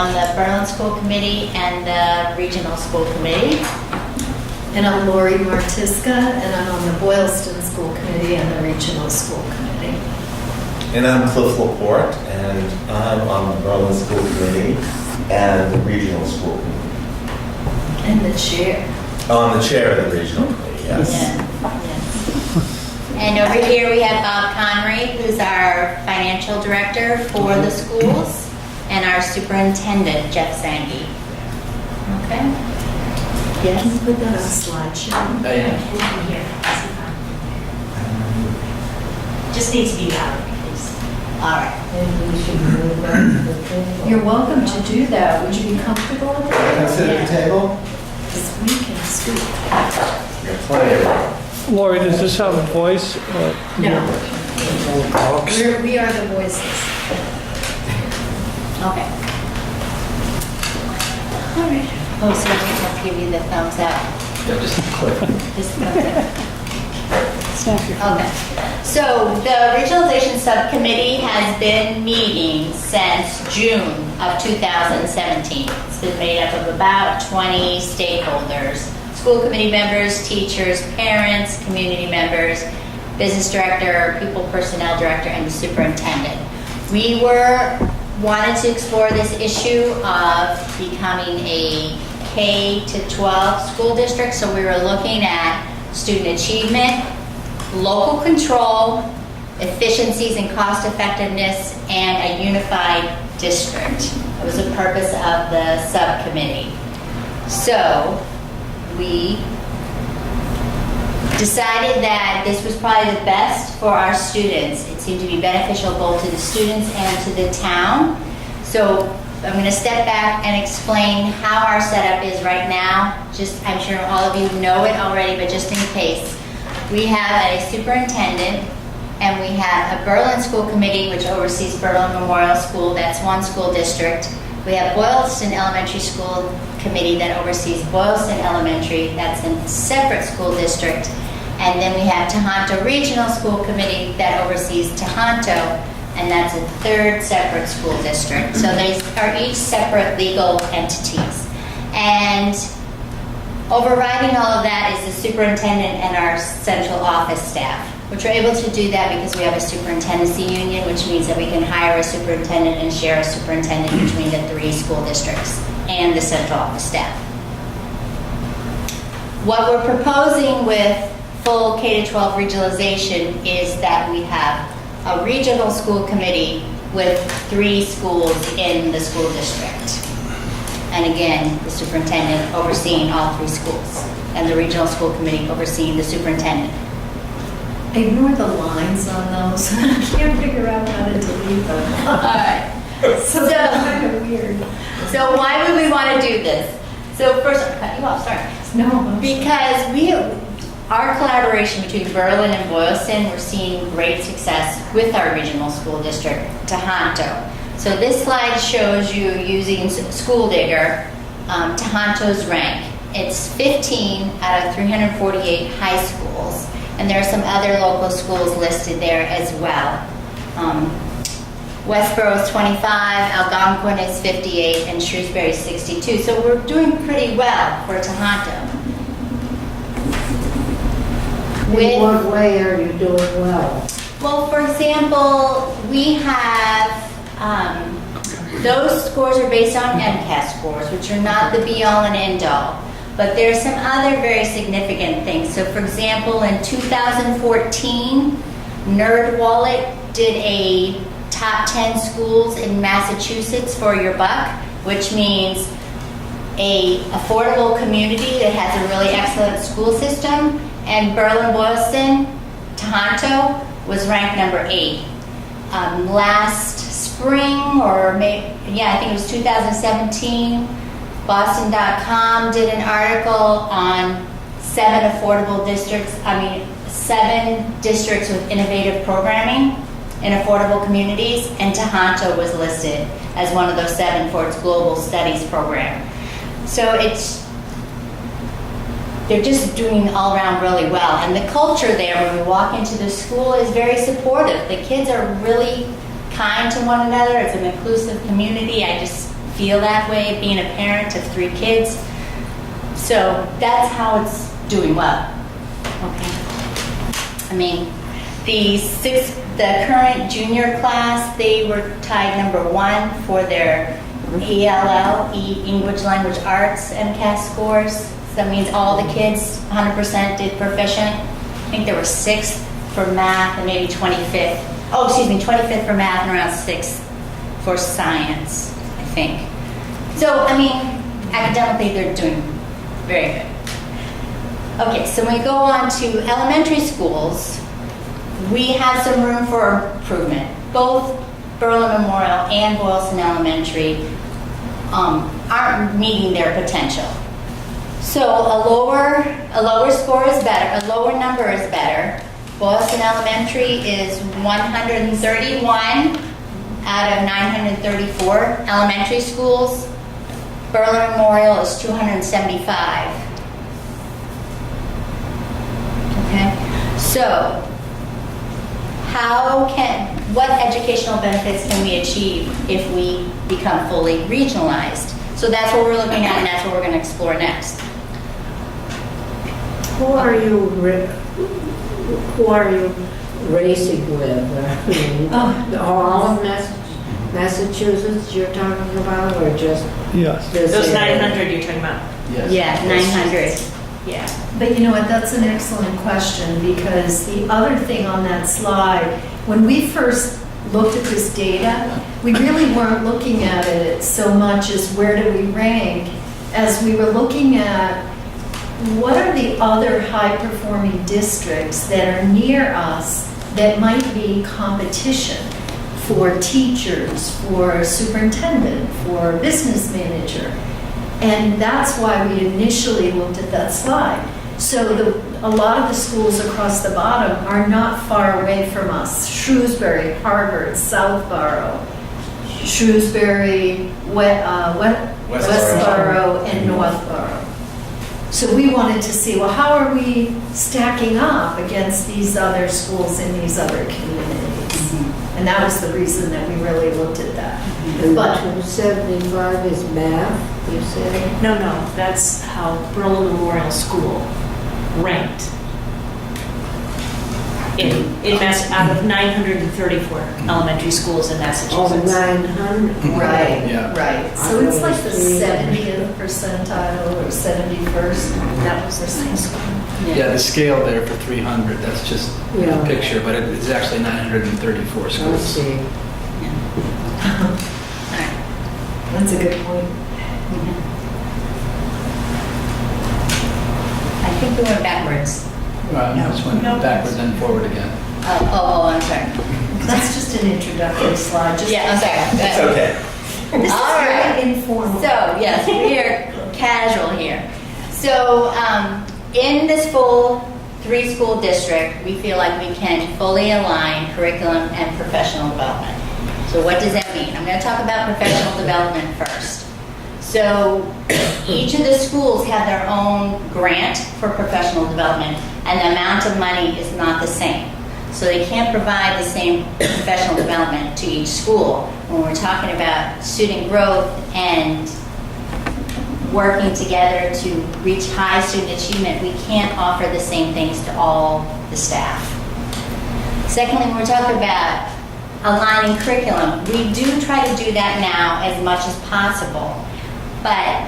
on the Berlin School Committee and the Regional School Committee. And I'm Lori Martiska, and I'm on the Boylston School Committee and the Regional School Committee. And I'm Cliff Laporte, and I'm on the Berlin School Committee and the Regional School Committee. And the chair. On the chair of the Regional Committee, yes. Yes. And over here we have Bob Connery, who's our financial director for the schools, and our superintendent, Jeff Sange. Okay? Yes? Can you put that on a slideshow? Oh, yeah. Here, just needs to be loud, please. All right. You're welcome to do that. Would you be comfortable with Can I that? sit at the table? Because we can speak. You got plenty of room. Lori, does this have a voice? No, Alex? we are the voices. Okay. All right. Oh, so I have to give you the thumbs up. Yeah, just click. Just okay. Okay. So the Regionalization Subcommittee has been meeting since June of 2017. It's been made up of about 20 stakeholders: school committee members, teachers, parents, community members, business director, people personnel director, and the superintendent. We wanted to explore this issue of becoming a K-12 school district, so we were looking at student achievement, local control, efficiencies and cost effectiveness, and a unified district. That was the purpose of the subcommittee. So we decided that this was probably the best for our students. It seemed to be beneficial both to the students and to the town. So I'm going to step back and explain how our setup is right now. I'm sure all of you know it already, but just in case. We have a superintendent, and we have a Berlin School Committee, which oversees Berlin Memorial School. That's one school district. We have Boylston Elementary School Committee that oversees Boylston Elementary. That's a separate school district. And then we have Tohoto Regional School Committee that oversees Tohoto, and that's a third separate school district. So they are each separate legal entities. And overriding all of that is the superintendent and our central office staff, which are able to do that because we have a superintendency union, which means that we can hire a superintendent and share a superintendent between the three school districts and the central office staff. What we're proposing with full K-12 regionalization is that we have a regional school committee with 3 schools in the school district. And again, the superintendent overseeing all 3 schools, and the regional school committee overseeing the superintendent. Ignore the lines on those. I can't figure out how to delete them. All right. So that's kind of weird. So why would we want to do this? So first, I'll cut you off, sorry. No, Because our collaboration between Berlin and Boylston, we're seeing great success with our regional school district, Tohoto. So this slide shows you using School Digger, Tohonto's rank. It's 15 out of 348 high schools, and there are some other local schools listed there as well. Westboro is 25, Algonquin is 58, and Shrewsbury is 62. So we're doing pretty well for Tohoto. In what way are you doing well? Well, for example, we have, those scores are based on MCAS scores, which are not the be-all and end-all. But there's some other very significant things. So, for example, in 2014, NerdWallet did a top 10 schools in Massachusetts for your buck, which means a affordable community that has a really excellent school system. And Berlin-Boylston, Tohoto, was ranked number 8. Last spring, or maybe, I think it was 2017, Boston.com did an article on 7 districts with innovative programming in affordable communities, and Tohoto was listed as one of those 7 for its global studies program. So they're just doing all around really well. And the culture there when we walk into the school is very supportive. The kids are really kind to one another. It's an inclusive community. I just feel that way being a parent of 3 kids. So that's how it's doing well. Okay. I mean, the current junior class, they were tied number 1 for their ELL, English Language Arts MCAS scores. So that means all the kids 100% did proficient. I think there were 6th for math and maybe 25th. Oh, excuse me, 25th for math and around 6th for science, I think. So, I mean, academically they're doing very good. Okay, so when we go on to elementary schools, we have some room for improvement. Both Berlin Memorial and Boylston Elementary aren't meeting their potential. So a lower score is better, a lower number is better. Boylston Elementary is 131 out of 934 elementary schools. Berlin Memorial is 275. Okay, so what educational benefits can we achieve if we become fully regionalized? So that's what we're looking at, and that's what we're going to explore next. Who are you racing with? All of Massachusetts you're talking about, or just Yes. this Those area? 900 you're talking about? Yeah, 900. Yeah. But you know what, that's an excellent question, because the other thing on that slide, when we first looked at this data, we really weren't looking at it so much as where do we rank, as we were looking at what are the other high-performing districts that are near us that might be competition for teachers, for superintendent, for business manager. And that's why we initially looked at that slide. So a lot of the schools across the bottom are not far away from us. Shrewsbury, Harvard, Southborough, Shrewsbury, Westborough, and Northborough. So we wanted to see, well, how are we stacking up against these other schools in these other communities? And that was the reason that we really looked at that. And But 275 is math, you said? No, that's how Berlin Memorial School ranked. Out of 934 elementary schools in Oh, Massachusetts. 900. right, Yeah. right. So it's like the 70th percentile or 71st. That was the same school. Yeah, the scale there for 300, that's just Yeah. a picture, but it's actually 934 I schools. see. That's a good point. I think we went backwards. Just went backwards and forward again. Oh, I'm sorry. That's just an introductory slide. Just Yeah, I'm sorry. It's okay. This is All right. very informal. So, yes, we are casual here. So, in this full 3-school district, we feel like we can fully align curriculum and professional development. So what does that mean? I'm going to talk about professional development first. So each of the schools have their own grant for professional development, and the amount of money is not the same. So they can't provide the same professional development to each school. When we're talking about student growth and working together to reach high student achievement, we can't offer the same things to all the staff. Secondly, when we're talking about aligning curriculum, we do try to do that now as much as possible, but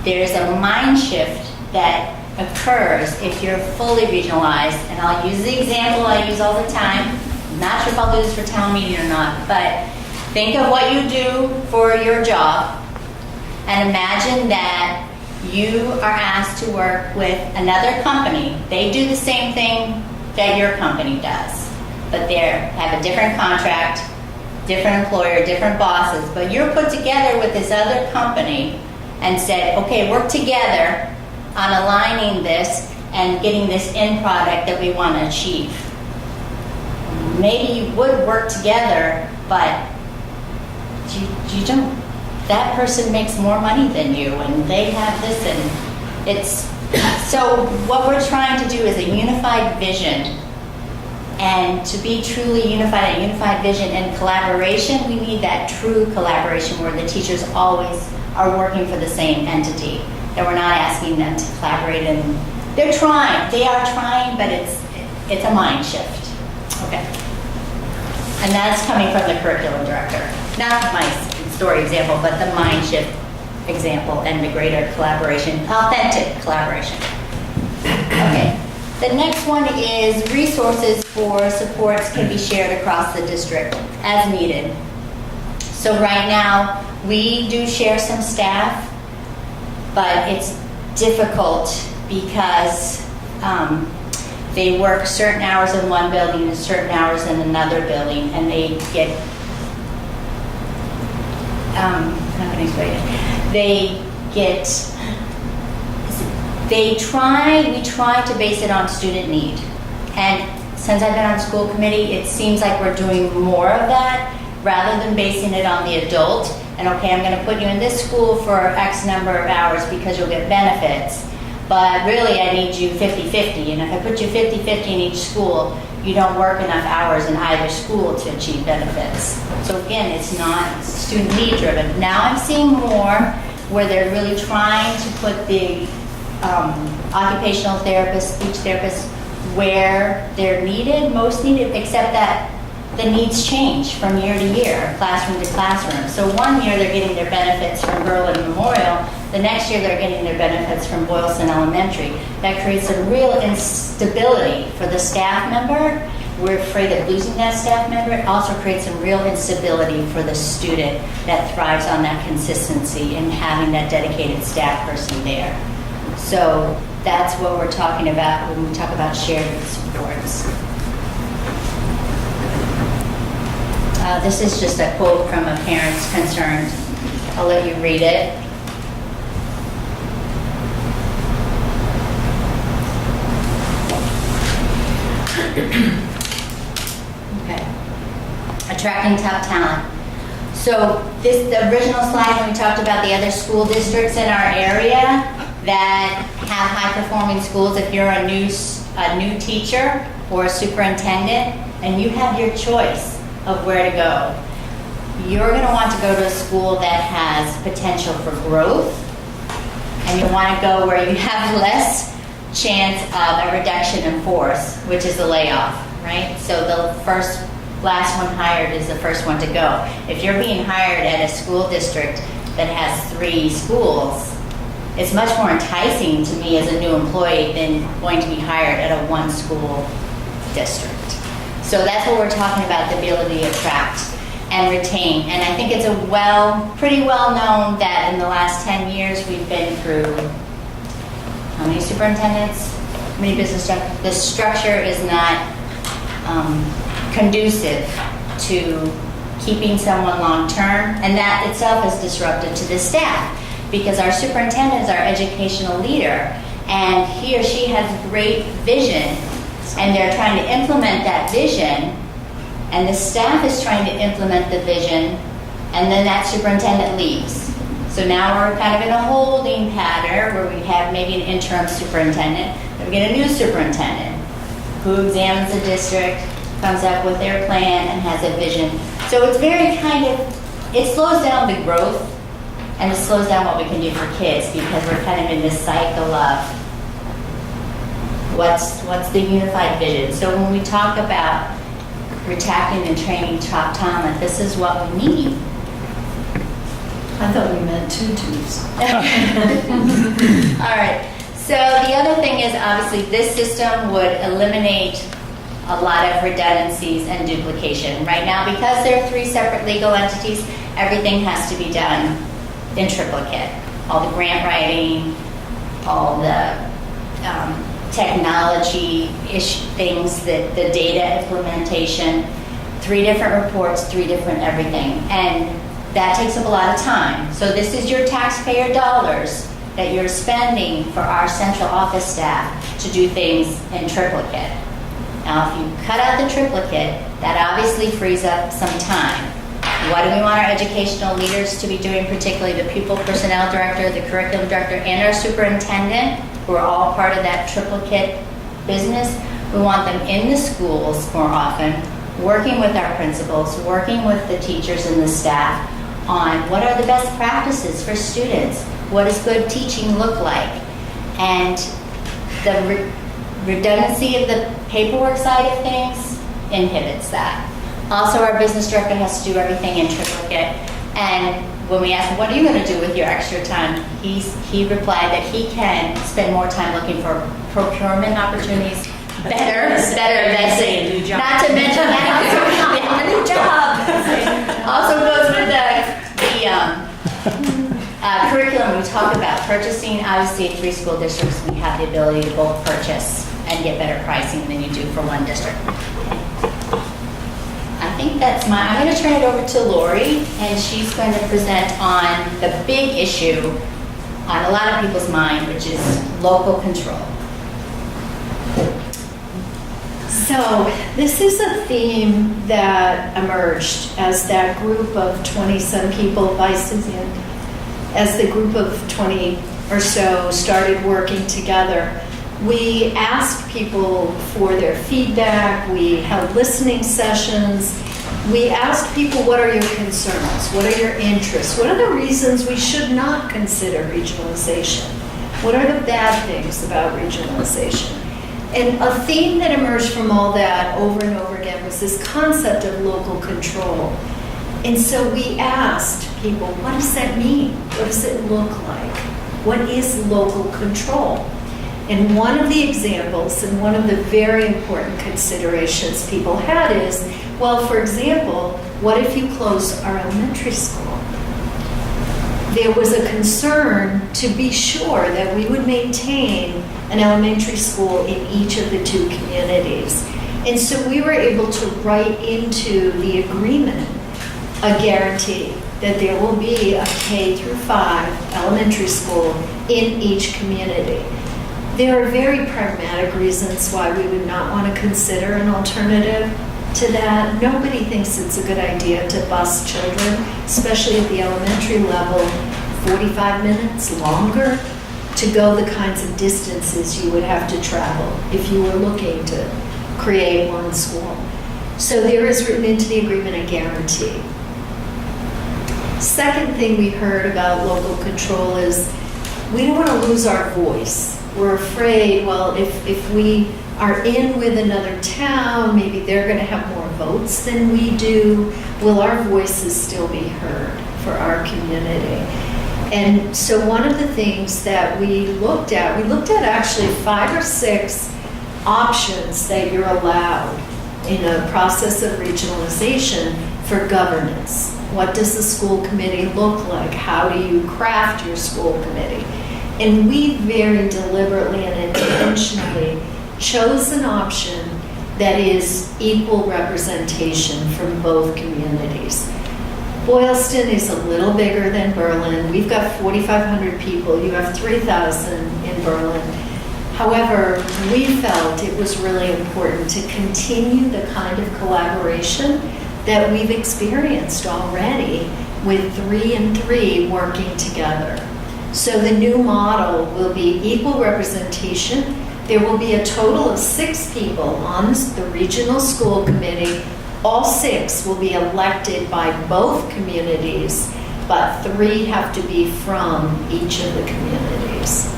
there's a mind shift that occurs if you're fully regionalized, and I'll use the example I use all the time. I'm not sure if I'll do this for town meeting or not, but think of what you do for your job, and imagine that you are asked to work with another company. They do the same thing that your company does, but they have a different contract, different employer, different bosses, but you're put together with this other company and said, okay, work together on aligning this and getting this end product that we want to achieve. Maybe you would work together, but you don't. That person makes more money than you, and they have this, and it's so what we're trying to do is a unified vision And to be truly unified, a unified vision and collaboration, we need that true collaboration where the teachers always are working for the same entity. That we're not asking them to collaborate, and they are trying, but it's a mind shift. Okay. And that's coming from the curriculum director. Not my story example, but the mind shift example and the greater collaboration, authentic collaboration. Okay. The next one is resources for supports can be shared across the district as needed. So right now, we do share some staff, but it's difficult because they work certain hours in one building and certain hours in another building, and they get, I'm not going to explain it. We try to base it on student need. And since I've been on school committee, it seems like we're doing more of that rather than basing it on the adult. And okay, I'm going to put you in this school for X number of hours because you'll get benefits. But really, I need you 50-50. And if I put you 50-50 in each school, you don't work enough hours in either school to achieve benefits. So again, it's not student need driven. Now I'm seeing more where they're really trying to put the occupational therapists, speech therapists, where they're needed, most needed, except that the needs change from year to year, classroom to classroom. So one year they're getting their benefits from Berlin Memorial, the next year they're getting their benefits from Boylston Elementary. That creates a real instability for the staff member. We're afraid of losing that staff member. It also creates some real instability for the student that thrives on that consistency and having that dedicated staff person there. So that's what we're talking about when we talk about shared supports. This is just a quote from a parent's concerned. I'll let you read it. Okay. Attracting top talent. So the original slide when we talked about the other school districts in our area that have high-performing schools, if you're a new teacher or a superintendent and you have your choice of where to go, you're going to want to go to a school that has potential for growth, and you want to go where you have less chance of a reduction in force, which is a layoff, right? So the last one hired is the first one to go. If you're being hired at a school district that has 3 schools, it's much more enticing to me as a new employee than going to be hired at a 1-school district. So that's what we're talking about, the ability to attract and retain. And I think it's pretty well known that in the last 10 years we've been through how many superintendents, how many business directors? The structure is not conducive to keeping someone long-term, and that itself is disruptive to the staff because our superintendent is our educational leader, and he or she has great vision, and they're trying to implement that vision, and the staff is trying to implement the vision, and then that superintendent leaves. So now we're kind of in a holding pattern where we have maybe an interim superintendent, then we get a new superintendent who examines the district, comes up with their plan, and has a vision. So it's very it slows down the growth, and it slows down what we can do for kids because we're kind of in this cycle of what's the unified vision. So when we talk about retacting and training top talent, this is what we need. I thought we meant tutus. All right. So the other thing is obviously this system would eliminate a lot of redundancies and duplication. Right now, because there are 3 separate legal entities, everything has to be done in triplicate. All the grant writing, all the technology things, the data implementation, 3 different reports, 3 different everything. And that takes up a lot of time. So this is your taxpayer dollars that you're spending for our central office staff to do things in triplicate. Now, if you cut out the triplicate, that obviously frees up some time. What do we want our educational leaders to be doing, particularly the pupil personnel director, the curriculum director, and our superintendent, who are all part of that triplicate business? We want them in the schools more often, working with our principals, working with the teachers and the staff on what are the best practices for students, what does good teaching look like, and the redundancy of the paperwork side of things inhibits that. Also, our business director has to do everything in triplicate, and when we asked him, what are you going to do with your extra time, he replied that he can spend more time looking for procurement opportunities, better investing. A new job. Not to mention that also a new job. Also goes with the curriculum. We talk about purchasing. Obviously, at 3 school districts, we have the ability to both purchase and get better pricing than you do for one district. I think that's I'm going to turn it over to Lori, and she's going to present on the big issue on a lot of people's mind, which is local control. So this is a theme that emerged as that group of 20-some people, Vice Suzanne, as the group of 20 or so started working together. We asked people for their feedback. We held listening sessions. We asked people, what are your concerns? What are your interests? What are the reasons we should not consider regionalization? What are the bad things about regionalization? And a theme that emerged from all that over and over again was this concept of local control. And so we asked people, what does that mean? What does it look like? What is local control? And one of the examples and one of the very important considerations people had is, well, for example, what if you close our elementary school? There was a concern to be sure that we would maintain an elementary school in each of the 2 communities. And so we were able to write into the agreement a guarantee that there will be a K through 5 elementary school in each community. There are very pragmatic reasons why we would not want to consider an alternative to that. Nobody thinks it's a good idea to bus children, especially at the elementary level, 45 minutes longer to go the kinds of distances you would have to travel if you were looking to create one school. So there is written into the agreement a guarantee. Second thing we heard about local control is we don't want to lose our voice. We're afraid, well, if we are in with another town, maybe they're going to have more votes than we do. Will our voices still be heard for our community? And so one of the things that we looked at actually 5 or 6 options that you're allowed in a process of regionalization for governance. What does the school committee look like? How do you craft your school committee? And we very deliberately and intentionally chose an option that is equal representation from both communities. Boylston is a little bigger than Berlin. We've got 4,500 people. You have 3,000 in Berlin. However, we felt it was really important to continue the kind of collaboration that we've experienced already with 3 and 3 working together. So the new model will be equal representation. There will be a total of 6 people on the regional school committee. All 6 will be elected by both communities, but 3 have to be from each of the communities.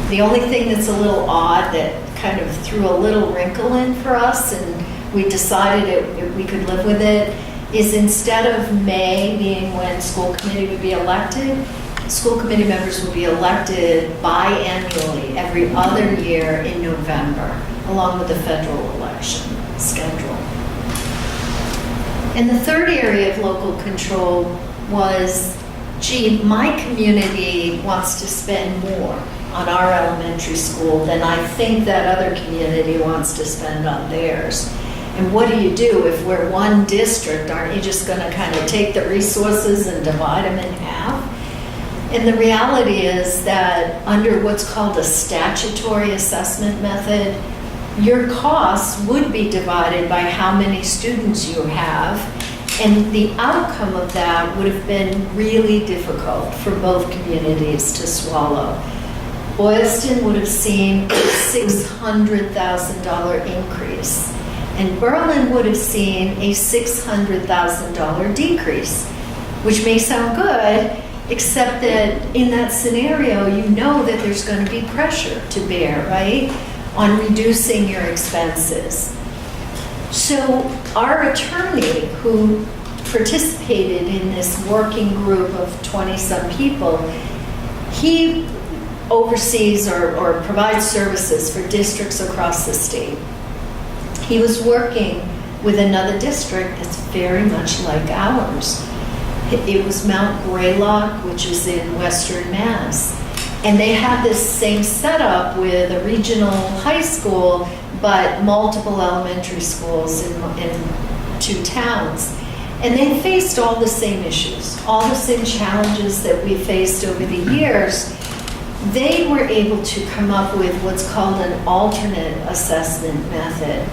The only thing that's a little odd that kind of threw a little wrinkle in for us, and we decided we could live with it, is instead of May being when school committee would be elected, school committee members will be elected biannually every other year in November, along with the federal election schedule. And the third area of local control was, gee, my community wants to spend more on our elementary school than I think that other community wants to spend on theirs. And what do you do if we're one district? Aren't you just going to kind of take the resources and divide them in half? And the reality is that under what's called a statutory assessment method, your costs would be divided by how many students you have, and the outcome of that would have been really difficult for both communities to swallow. Boylston would have seen a $600,000 increase, and Berlin would have seen a $600,000 decrease, which may sound good, except that in that scenario, you know that there's going to be pressure to bear, right, on reducing your expenses. So our attorney, who participated in this working group of 20-some people, he oversees or provides services for districts across the state. He was working with another district that's very much like ours. It was Mount Greylock, which is in Western Mass. And they had this same setup with a regional high school, but multiple elementary schools in 2 towns. And they faced all the same issues, all the same challenges that we faced over the years. They were able to come up with what's called an alternate assessment method.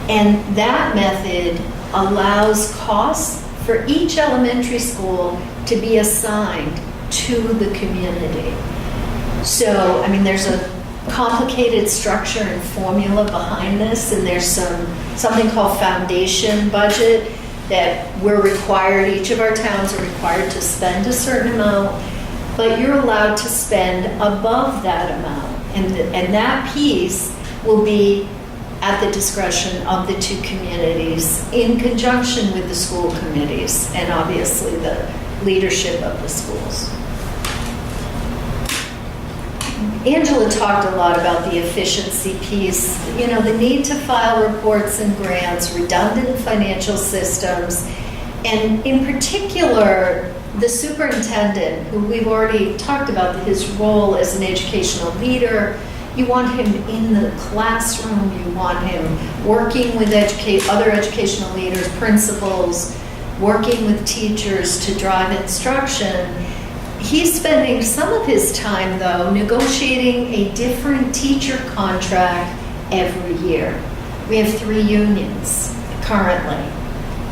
And that method allows costs for each elementary school to be assigned to the community. So, I mean, there's a complicated structure and formula behind this, and there's something called foundation budget that we're required, each of our towns are required to spend a certain amount, but you're allowed to spend above that amount. And that piece will be at the discretion of the 2 communities in conjunction with the school committees and obviously the leadership of the schools. Angela talked a lot about the efficiency piece, you know, the need to file reports and grants, redundant financial systems, and in particular, the superintendent, who we've already talked about his role as an educational leader. You want him in the classroom, you want him working with other educational leaders, principals, working with teachers to drive instruction. He's spending some of his time, though, negotiating a different teacher contract every year. We have 3 unions currently.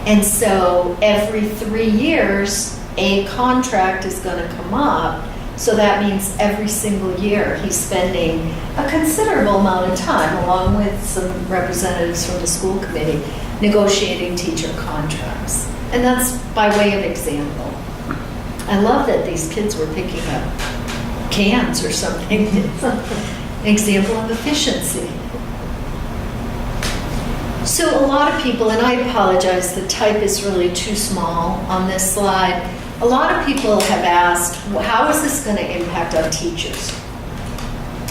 And so every 3 years, a contract is going to come up. So that means every single year he's spending a considerable amount of time, along with some representatives from the school committee, negotiating teacher contracts. And that's by way of example. I love that these kids were picking up cans or something. It's an example of efficiency. So a lot of people, and I apologize, the type is really too small on this slide. A lot of people have asked, well, how is this going to impact our teachers?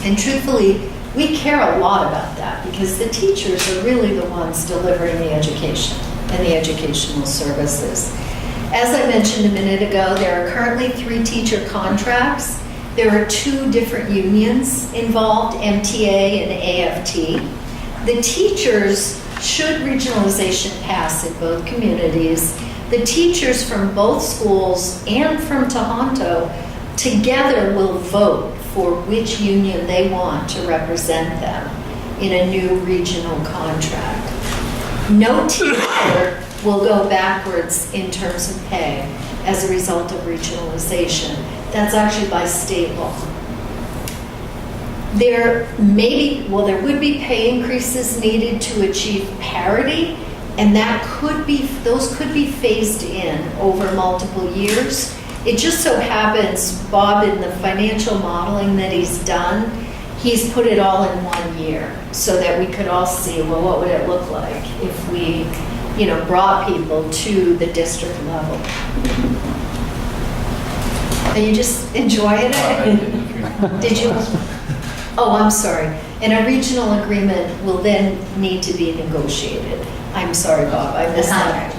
And truthfully, we care a lot about that because the teachers are really the ones delivering the education and the educational services. As I mentioned a minute ago, there are currently 3 teacher contracts. There are 2 different unions involved, MTA and AFT. The teachers, should regionalization pass in both communities, the teachers from both schools and from Tohoto together will vote for which union they want to represent them in a new regional contract. No teacher will go backwards in terms of pay as a result of regionalization. That's actually by state law. There would be pay increases needed to achieve parity, and those could be phased in over multiple years. It just so happens, Bob, in the financial modeling that he's done, he's put it all in 1 year so that we could all see, well, what would it look like if we, brought people to the district level. Are you just enjoying it? Did you? Oh, I'm sorry. And a regional agreement will then need to be negotiated. I'm sorry, Bob, I missed that.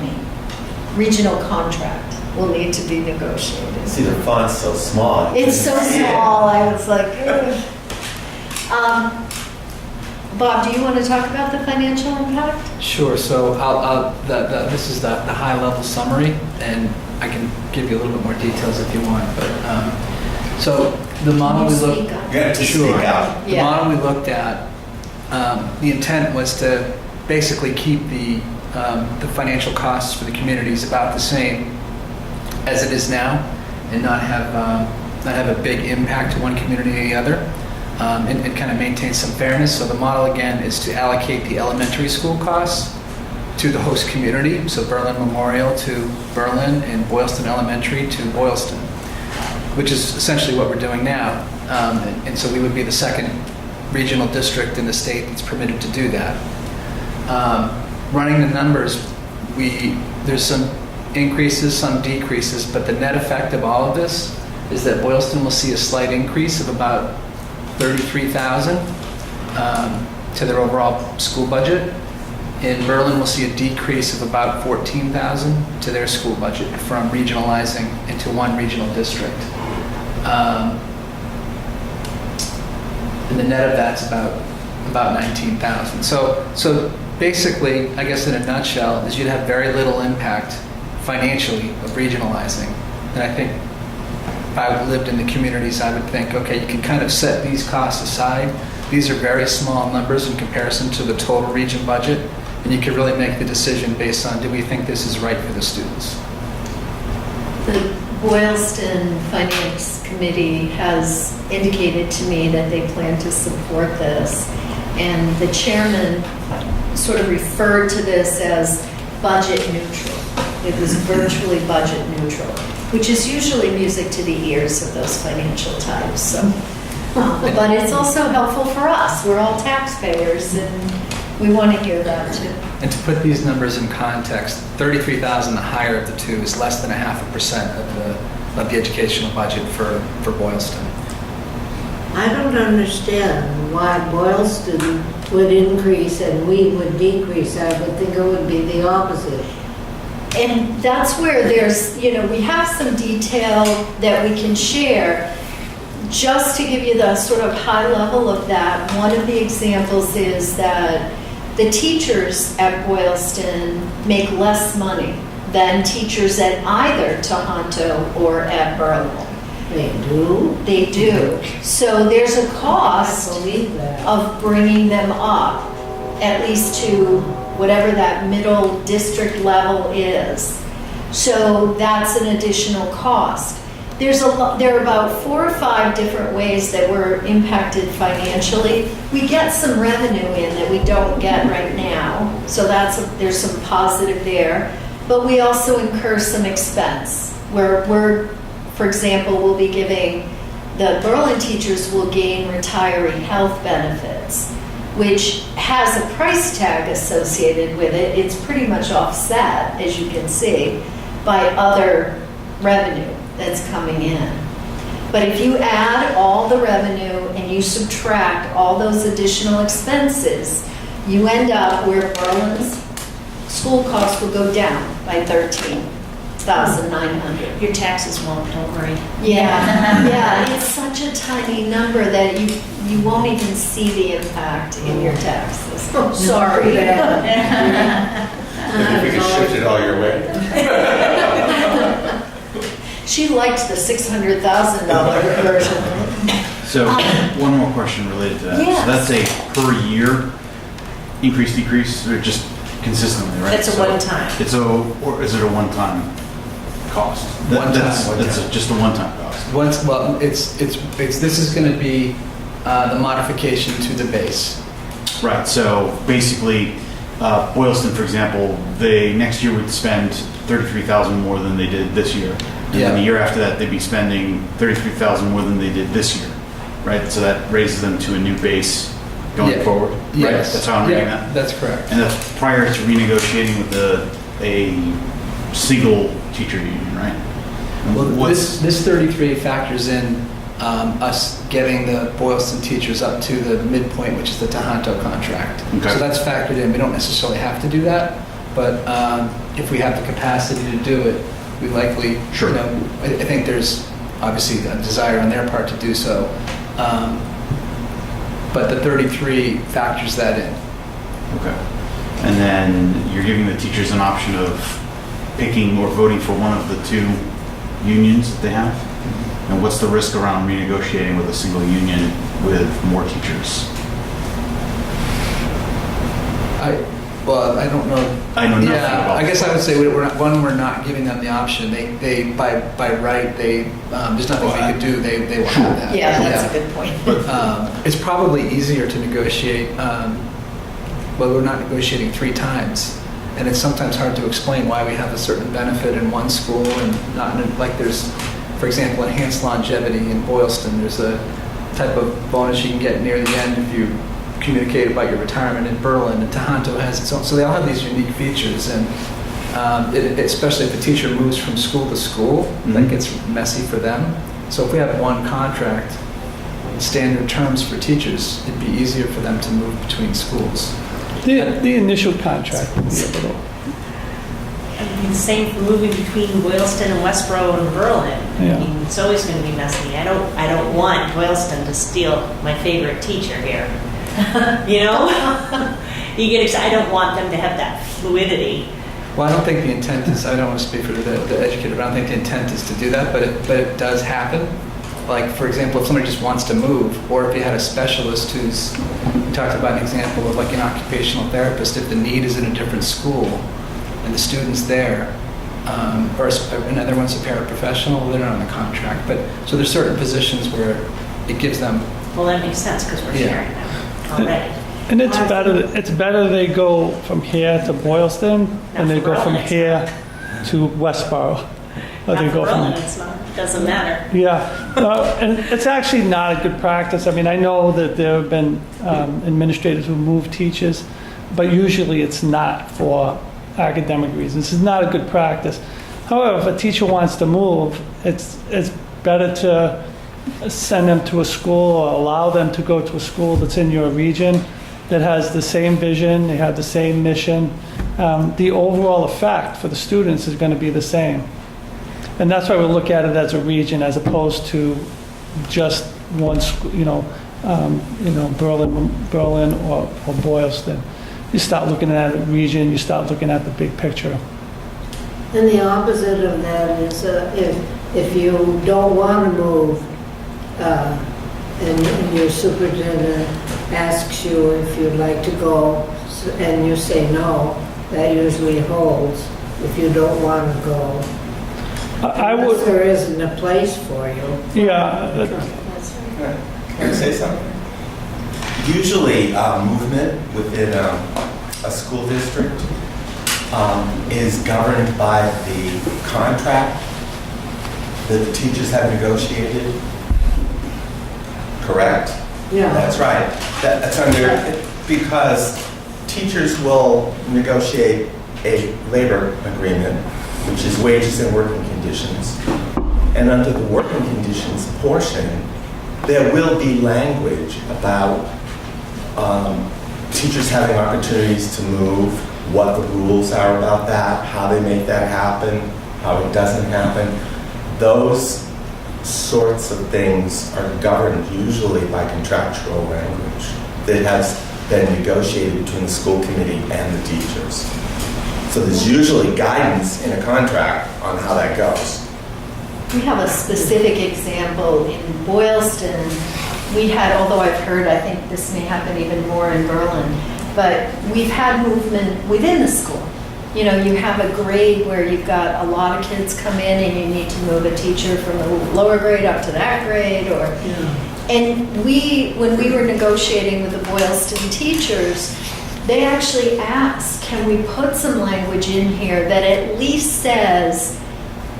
Regional contract will need to be negotiated. See, the font's so small. It's so small, I was like, ugh. Bob, do you want to talk about the financial impact? Sure. So this is the high-level summary, and I can give you a little bit more details if you want. But so the model we looked You have to speak out. The model we looked at, the intent was to basically keep the financial costs for the communities about the same as it is now, and not have not have a big impact to one community or the other, and kind of maintain some fairness. So the model, again, is to allocate the elementary school costs to the host community, so Berlin Memorial to Berlin and Boylston Elementary to Boylston, which is essentially what we're doing now. And so we would be the second regional district in the state that's permitted to do that. Running the numbers, there's some increases, some decreases, but the net effect of all of this is that Boylston will see a slight increase of about $33,000 to their overall school budget. In Berlin, we'll see a decrease of about $14,000 to their school budget from regionalizing into one regional district. And the net of that's about $19,000. So basically, I guess in a nutshell, is you'd have very little impact financially of regionalizing. And I think if I lived in the communities, I would think, okay, you can kind of set these costs aside. These are very small numbers in comparison to the total region budget. And you can really make the decision based on, do we think this is right for the students? The Boylston Finance Committee has indicated to me that they plan to support this. And the chairman sort of referred to this as budget neutral. It was virtually budget neutral, which is usually music to the ears of those financial types. So, but it's also helpful for us. We're all taxpayers, and we want to hear that too. And to put these numbers in context, $33,000, the higher of the two, is less than 0.5% of the educational budget for Boylston. I don't understand why Boylston would increase and we would decrease. I would think it would be the opposite. And that's where there's, we have some detail that we can share. Just to give you the sort of high level of that, one of the examples is that the teachers at Boylston make less money than teachers at either Tohoto or at Berlin. They do? They do. So there's a cost I believe that. of bringing them up, at least to whatever that middle district level is. So that's an additional cost. There are about 4 or 5 different ways that we're impacted financially. We get some revenue in that we don't get right now, so there's some positive there. But we also incur some expense, where for example, we'll be giving, the Berlin teachers will gain retiree health benefits, which has a price tag associated with it. It's pretty much offset, as you can see, by other revenue that's coming in. But if you add all the revenue and you subtract all those additional expenses, you end up where Berlin's school costs will go down by 13,900. Your taxes won't, don't worry. Yeah, it's such a tiny number that you won't even see the impact in your taxes. Sorry. If we could shift it all your way. She liked the $600,000 version. So one more question related to that. Yes. So that's a per year increase, decrease, or just consistently, right? That's a So one-time. or is it a one-time cost? That's just a one-time cost. This is going to be the modification to the base. Right, so basically, Boylston, for example, they next year would spend $33,000 more than they did this year. And then the year after that, they'd be spending $33,000 more than they did this year, right? So that raises them to a new base going forward, right? Yes. That's how I'm reading that? That's correct. And that's prior to renegotiating with a single teacher union, right? Well, What's- this 33 factors in us getting the Boylston teachers up to the midpoint, which is the Tohoto contract. Okay. So that's factored in. We don't necessarily have to do that, but if we have the capacity to do it, we likely, Sure. I think there's obviously a desire on their part to do so. But the 33 factors that in. Okay. And then you're giving the teachers an option of picking or voting for one of the 2 unions that they have? And what's the risk around renegotiating with a single union with more teachers? Well, I don't know. I know nothing Yeah, about I guess I would say we're not giving them the option. They by right, there's nothing they could do. They will have that. Yeah, that's a good point. It's probably easier to negotiate, well, we're not negotiating 3 times. And it's sometimes hard to explain why we have a certain benefit in one school and not in, like there's, for example, enhanced longevity in Boylston, there's a type of bonus you can get near the end if you communicate about your retirement in Berlin, and Tohoto has its own, so they all have these unique features, and especially if a teacher moves from school to school, that gets messy for them. So if we have one contract, standard terms for teachers, it'd be easier for them to move between schools. The initial contract would be a little, It'd be the same for moving between Boylston and Westboro and Berlin. Yeah. I mean, it's always going to be messy. I don't want Boylston to steal my favorite teacher here. You know? You get excited. I don't want them to have that fluidity. Well, I don't think the intent is, I don't want to speak for the educator, but I don't think the intent is to do that, but it does happen. Like, for example, if somebody just wants to move, or if you had a specialist who's, we talked about an example of like an occupational therapist, if the need is in a different school and the student's there, or another one's a paraprofessional, they're not on the contract. But, so there's certain positions where it gives them, Well, that makes sense because we're Yeah. sharing them already. and it's better they go from here to Boylston than they go from here to Westboro. Or they Not go for from, Berlin, it's not, doesn't matter. yeah, and it's actually not a good practice. I mean, I know that there have been administrators who move teachers, but usually it's not for academic reasons. It's not a good practice. However, if a teacher wants to move, it's better to send them to a school or allow them to go to a school that's in your region that has the same vision, they have the same mission. The overall effect for the students is going to be the same. And that's why we look at it as a region as opposed to just one, Berlin or Boylston. You start looking at a region, you start looking at the big picture. And the opposite of that is if you don't want to move, and your superintendent asks you if you'd like to go, and you say no, that usually holds if you don't want to go. I Unless would, there isn't a place for you. yeah, Can I say something? Usually, movement within a school district is governed by the contract that the teachers have negotiated. Correct? Yeah. That's right. That's under, because teachers will negotiate a labor agreement, which is wages and working conditions. And under the working conditions portion, there will be language about teachers having opportunities to move, what the rules are about that, how they make that happen, how it doesn't happen. Those sorts of things are governed usually by contractual language that has been negotiated between the school committee and the teachers. So there's usually guidance in a contract on how that goes. We have a specific example in Boylston. We had, although I've heard, I think this may happen even more in Berlin, but we've had movement within the school. You know, you have a grade where you've got a lot of kids come in and you need to move a teacher from the lower grade up to that grade, or, and when we were negotiating with the Boylston teachers, they actually asked, can we put some language in here that at least says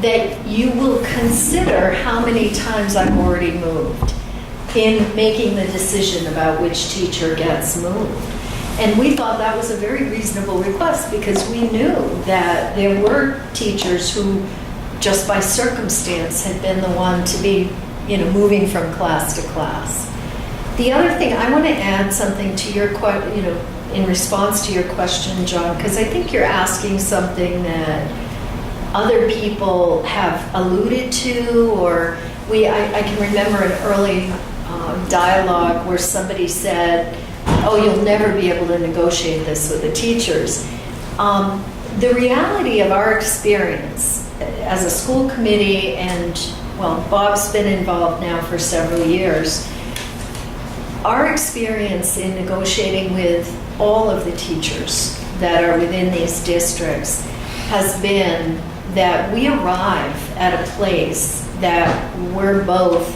that you will consider how many times I've already moved in making the decision about which teacher gets moved. And we thought that was a very reasonable request because we knew that there were teachers who, just by circumstance, had been the one to be, moving from class to class. The other thing, I want to add something to your in response to your question, John, because I think you're asking something that other people have alluded to, or I can remember an early dialogue where somebody said, oh, you'll never be able to negotiate this with the teachers. The reality of our experience as a school committee, and well, Bob's been involved now for several years, our experience in negotiating with all of the teachers that are within these districts has been that we arrive at a place that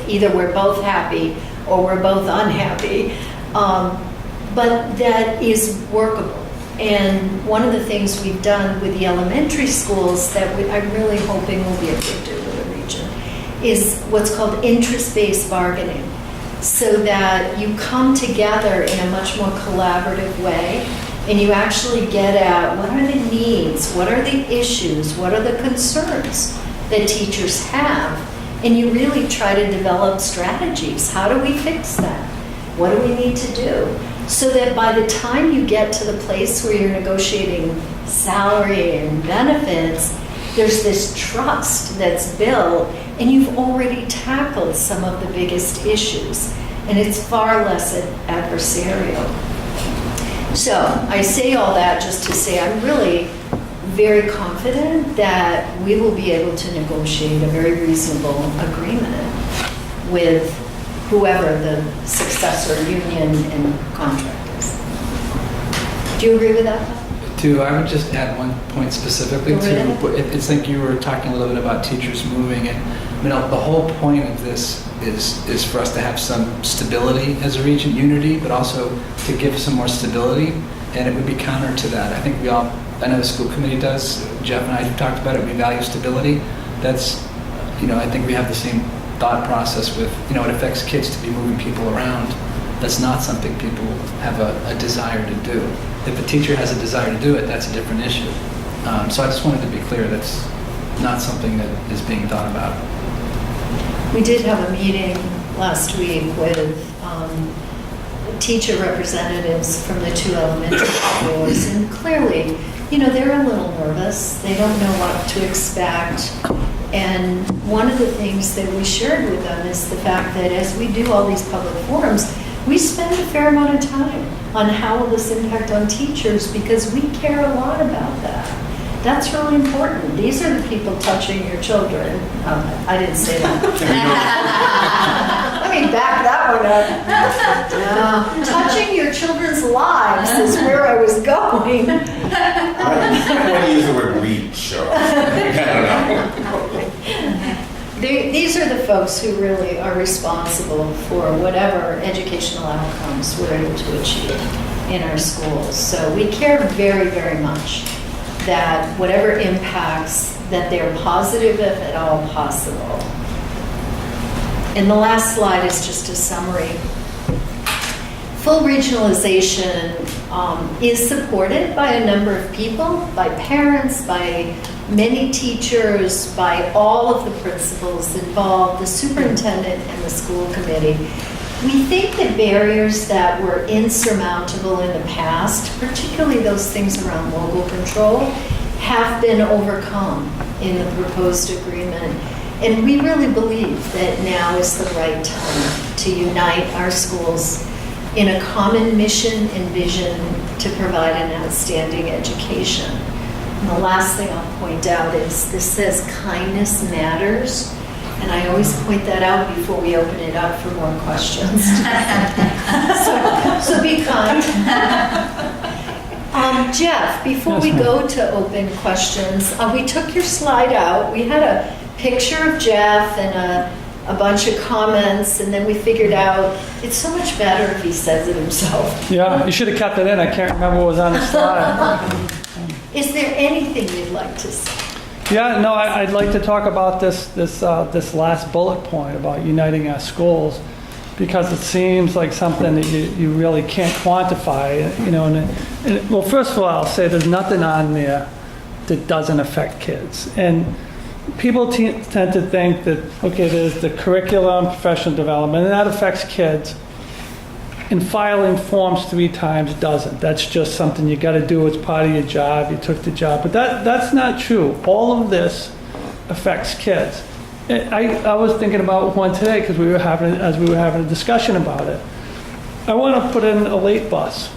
either we're both happy or we're both unhappy, but that is workable. And one of the things we've done with the elementary schools that I'm really hoping will be a big deal with the region is what's called interest-based bargaining, so that you come together in a much more collaborative way and you actually get at what are the needs, what are the issues, what are the concerns that teachers have, and you really try to develop strategies. How do we fix that? What do we need to do? So that by the time you get to the place where you're negotiating salary and benefits, there's this trust that's built and you've already tackled some of the biggest issues, and it's far less adversarial. So I say all that just to say I'm really very confident that we will be able to negotiate a very reasonable agreement with whoever the successor union and contract is. Do you agree with that? I would just add one point specifically Go right to, it's like you were talking a little bit about teachers moving, and the whole point of this is for us to have some stability as a region, unity, but also to give some more stability, and it would be counter to that. I think I know the school committee does, Jeff and I have talked about it, we value stability. That's, I think we have the same thought process with, it affects kids to be moving people around. That's not something people have a desire to do. If a teacher has a desire to do it, that's a different issue. So I just wanted to be clear, that's not something that is being thought about. We did have a meeting last week with teacher representatives from the 2 elementary schools, and clearly, they're a little nervous. They don't know what to expect. And one of the things that we shared with them is the fact that as we do all these public forums, we spend a fair amount of time on how will this impact on teachers, because we care a lot about that. That's really important. These are the people touching your children. I didn't say that. Let me back that one up. Touching your children's lives is where I was going. I want to use the word reach. I don't know. These are the folks who really are responsible for whatever educational outcomes we're able to achieve in our schools. So we care very, very much that whatever impacts, that they're positive if at all possible. And the last slide is just a summary. Full regionalization is supported by a number of people, by parents, by many teachers, by all of the principals involved, the superintendent and the school committee. We think the barriers that were insurmountable in the past, particularly those things around local control, have been overcome in the proposed agreement. And we really believe that now is the right time to unite our schools in a common mission and vision to provide an outstanding education. And the last thing I'll point out is this says kindness matters. And I always point that out before we open it up for more questions. so be kind. Jeff, before we go to open questions, we took your slide out. We had a picture of Jeff and a bunch of comments, and then we figured out it's so much better if he says it himself. Yeah, you should have kept it in. I can't remember what was on the slide. Is there anything you'd like to say? Yeah, no, I'd like to talk about this last bullet point about uniting our schools, because it seems like something that you really can't quantify, well, first of all, I'll say there's nothing on there that doesn't affect kids. And people tend to think that, okay, there's the curriculum, professional development, and that affects kids. And filing forms 3 times doesn't. That's just something you got to do. It's part of your job. You took the job. But that's not true. All of this affects kids. I was thinking about one today because we were having a discussion about it. I want to put in a late bus.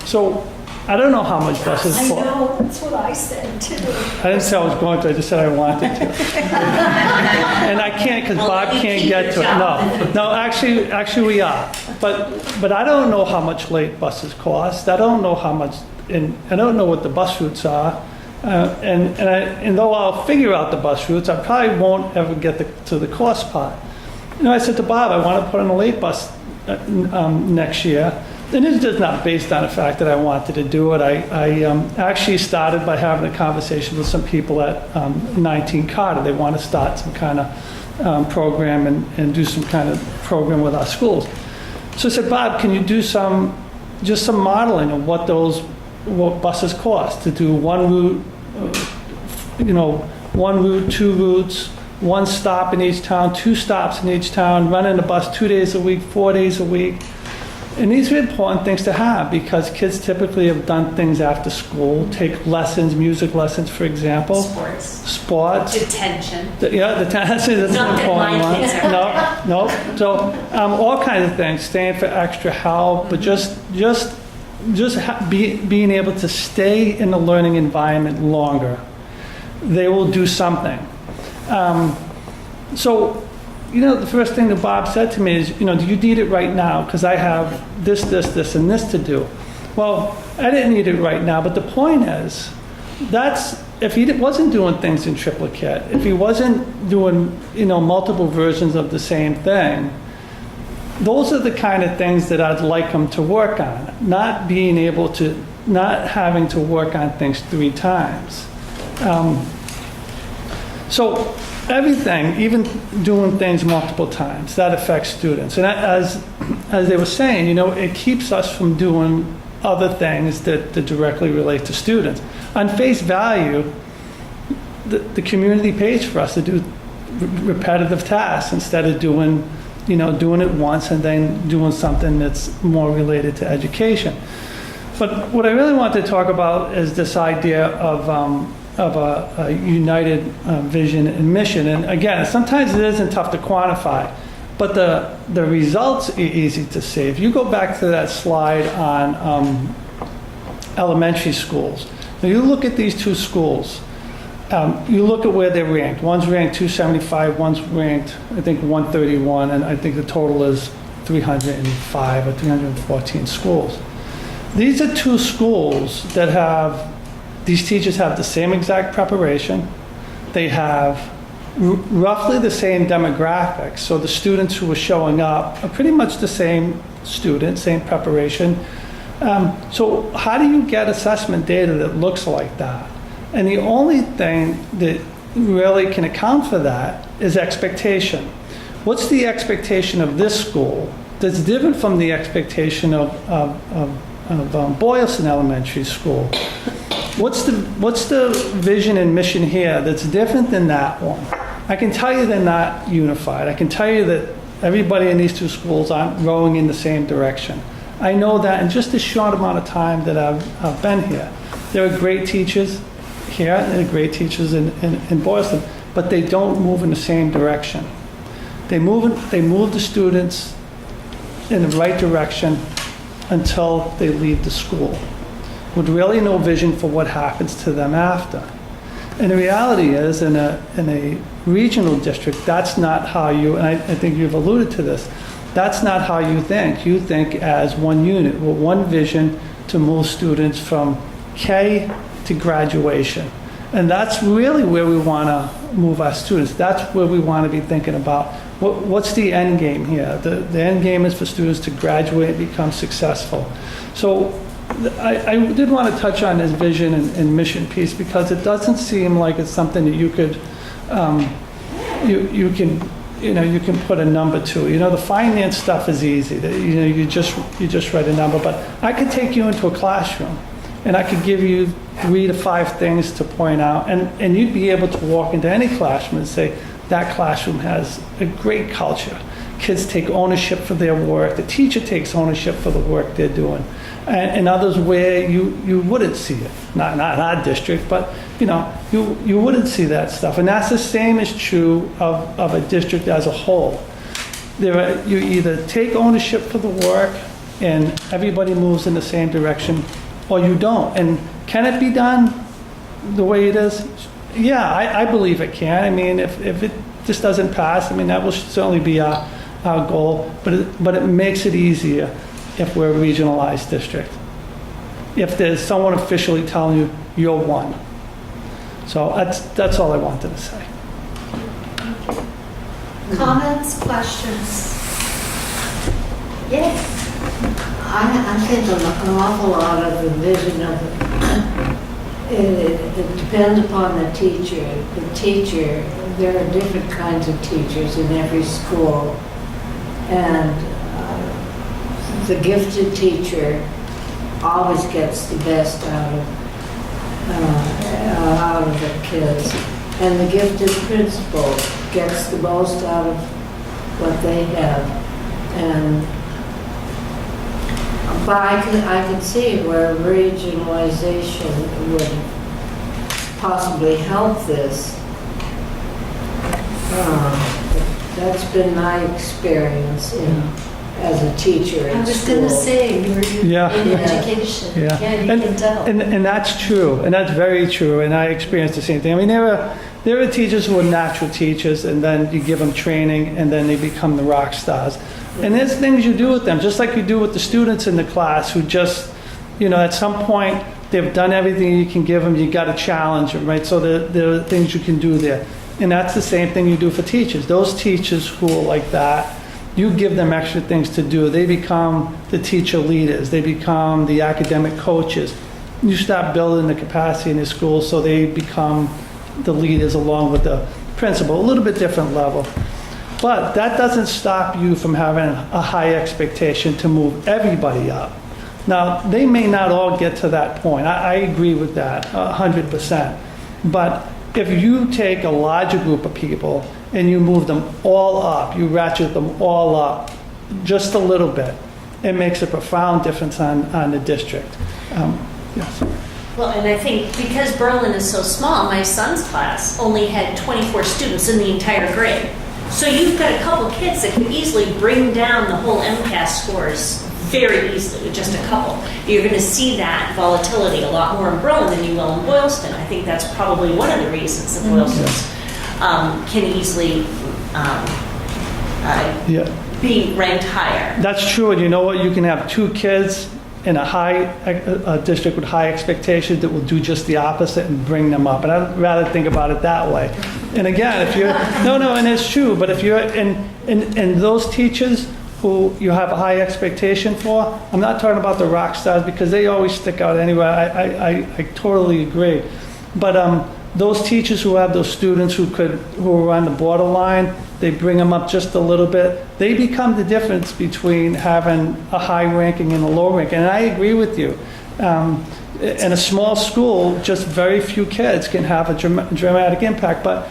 So I don't know how much buses I cost. know, that's what I said too. I didn't say I was going to, I just said I wanted to. And I can't because Bob can't get to it. No, actually we are. But I don't know how much late buses cost. I don't know how much and I don't know what the bus routes are. And though I'll figure out the bus routes, I probably won't ever get to the cost part. I said to Bob, I want to put in a late bus next year. And it's just not based on the fact that I wanted to do it. I actually started by having a conversation with some people at 19 Carter. They want to start some kind of program and do some kind of program with our schools. So I said, Bob, can you do some modeling of what buses cost to do one route, one route, two routes, one stop in each town, two stops in each town, running the bus 2 days a week, 4 days a week. And these are important things to have because kids typically have done things after school, take lessons, music lessons, for example. Sports. Detention. Detention is an Not that important my one. kids are. No. So all kinds of things, staying for extra help, but just being able to stay in the learning environment longer. They will do something. The first thing that Bob said to me is, do you need it right now? Because I have this, and this to do. Well, I didn't need it right now, but the point is, if he wasn't doing things in triplicate, if he wasn't doing, multiple versions of the same thing, those are the kind of things that I'd like him to work on, not having to work on things 3 times. So everything, even doing things multiple times, that affects students. And as they were saying, it keeps us from doing other things that directly relate to students. On face value, the community pays for us to do repetitive tasks instead of doing it once and then doing something that's more related to education. But what I really want to talk about is this idea of a united vision and mission. And again, sometimes it isn't tough to quantify, but the results are easy to see. If you go back to that slide on elementary schools, now you look at these 2 schools, you look at where they're ranked. One's ranked 275, one's ranked, I think, 131, and I think the total is 305 or 314 schools. These are 2 schools that these teachers have the same exact preparation. They have roughly the same demographics. So the students who are showing up are pretty much the same students, same preparation. So how do you get assessment data that looks like that? And the only thing that really can account for that is expectation. What's the expectation of this school that's different from the expectation of Boylston Elementary School? What's the vision and mission here that's different than that one? I can tell you they're not unified. I can tell you that everybody in these 2 schools aren't rowing in the same direction. I know that in just a short amount of time that I've been here. There are great teachers here, and there are great teachers in Boylston, but they don't move in the same direction. They move the students in the right direction until they leave the school, with really no vision for what happens to them after. And the reality is, in a regional district, that's not how you, and I think you've alluded to this, that's not how you think. You think as one unit, with one vision to move students from K to graduation. And that's really where we want to move our students. That's where we want to be thinking about what's the end game here. The end game is for students to graduate and become successful. So I did want to touch on this vision and mission piece because it doesn't seem like it's something that you could, you can put a number to. The finance stuff is easy. You just write a number. But I could take you into a classroom and I could give you 3 to 5 things to point out, and you'd be able to walk into any classroom and say, that classroom has a great culture. Kids take ownership for their work. The teacher takes ownership for the work they're doing. And others where you wouldn't see it. Not in our district, but you wouldn't see that stuff. And that's the same is true of a district as a whole. You either take ownership for the work and everybody moves in the same direction, or you don't. And can it be done the way it is? Yeah, I believe it can. I mean, if it just doesn't pass, I mean, that will certainly be our goal, but it makes it easier if we're a regionalized district. if there's someone officially telling you you're one. So that's all I wanted to say. Comments, questions? Yes. I think an awful lot of the vision of it depends upon the teacher. The teacher, there are different kinds of teachers in every school. And the gifted teacher always gets the best out of the kids. And the gifted principal gets the most out of what they have. And but I can see where regionalization would possibly help this. That's been my experience as a teacher in I was school. going to say, you're Yeah. in Yeah. education. Yeah. You can tell. And that's true, and that's very true, and I experienced the same thing. I mean, there are teachers who are natural teachers, and then you give them training, and then they become the rock stars. And there's things you do with them, just like you do with the students in the class who just, at some point, they've done everything you can give them, you got to challenge them, right? So there are things you can do there. And that's the same thing you do for teachers. Those teachers who are like that, you give them extra things to do. They become the teacher leaders. They become the academic coaches. You start building the capacity in the school so they become the leaders along with the principal, a little bit different level. But that doesn't stop you from having a high expectation to move everybody up. Now, they may not all get to that point. I agree with that 100%. But if you take a larger group of people and you move them all up, you ratchet them all up just a little bit, it makes a profound difference on the district. Yes. Well, and I think because Berlin is so small, my son's class only had 24 students in the entire grade. So you've got a couple kids that could easily bring down the whole MCAS scores very easily with just a couple. You're going to see that volatility a lot more in Berlin than you will in Boylston. I think that's probably one of the reasons that Boylston's can easily be ranked higher. That's true, and you know what? You can have two kids in a district with high expectations that will do just the opposite and bring them up. And I'd rather think about it that way. And again, if you're, and it's true, but if you're, and those teachers who you have a high expectation for, I'm not talking about the rock stars because they always stick out anyway. I totally agree. But those teachers who have those students who are on the borderline, they bring them up just a little bit. They become the difference between having a high ranking and a low ranking. And I agree with you. In a small school, just very few kids can have a dramatic impact. But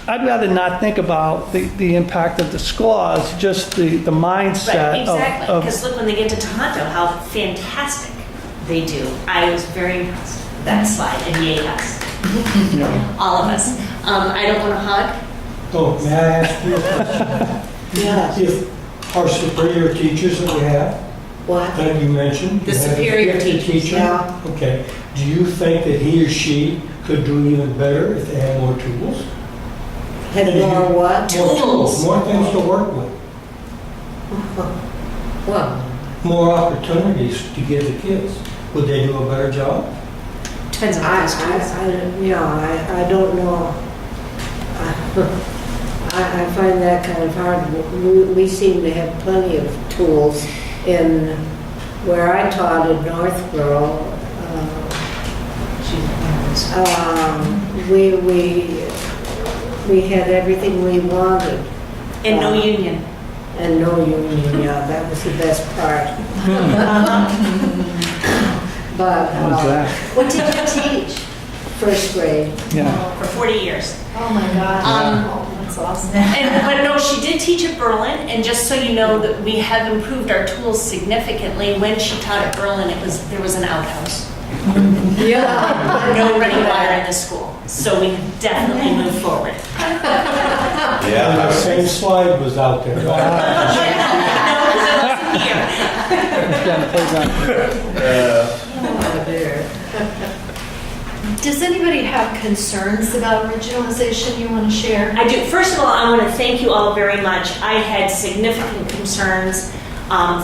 I'd rather not think about the impact of the scores, just the mindset Right, exactly. of Because look, when they get to Tohoto, how fantastic they do. I was very impressed with that slide, and yay us. All of us. I don't want to hug. Oh, may I ask you a question? Yeah. If our superior teachers that we have, What? that you mentioned. The you have a superior gifted teachers, teacher, yeah. Okay. Do you think that he or she could do even better if they had more tools? Had more what? More Tools. more things to work with, Well, more opportunities to give the kids. Would they do a better job? Depends on what the school is. I don't know. I find that kind of hard. We seem to have plenty of tools in where I taught in Northborough. We had everything we wanted. And no union. And no union, yeah, that was the best part. But What did you teach? first grade. yeah. For 40 years. Oh, my gosh. That's awesome. But no, she did teach at Berlin, and just so you know that we have improved our tools significantly. When she taught at Berlin, there was an outhouse. Yeah. No running water in the school, so we definitely moved forward. And the same slide was out there. No, because it wasn't here. Does anybody have concerns about regionalization you want to share? I do. First of all, I want to thank you all very much. I had significant concerns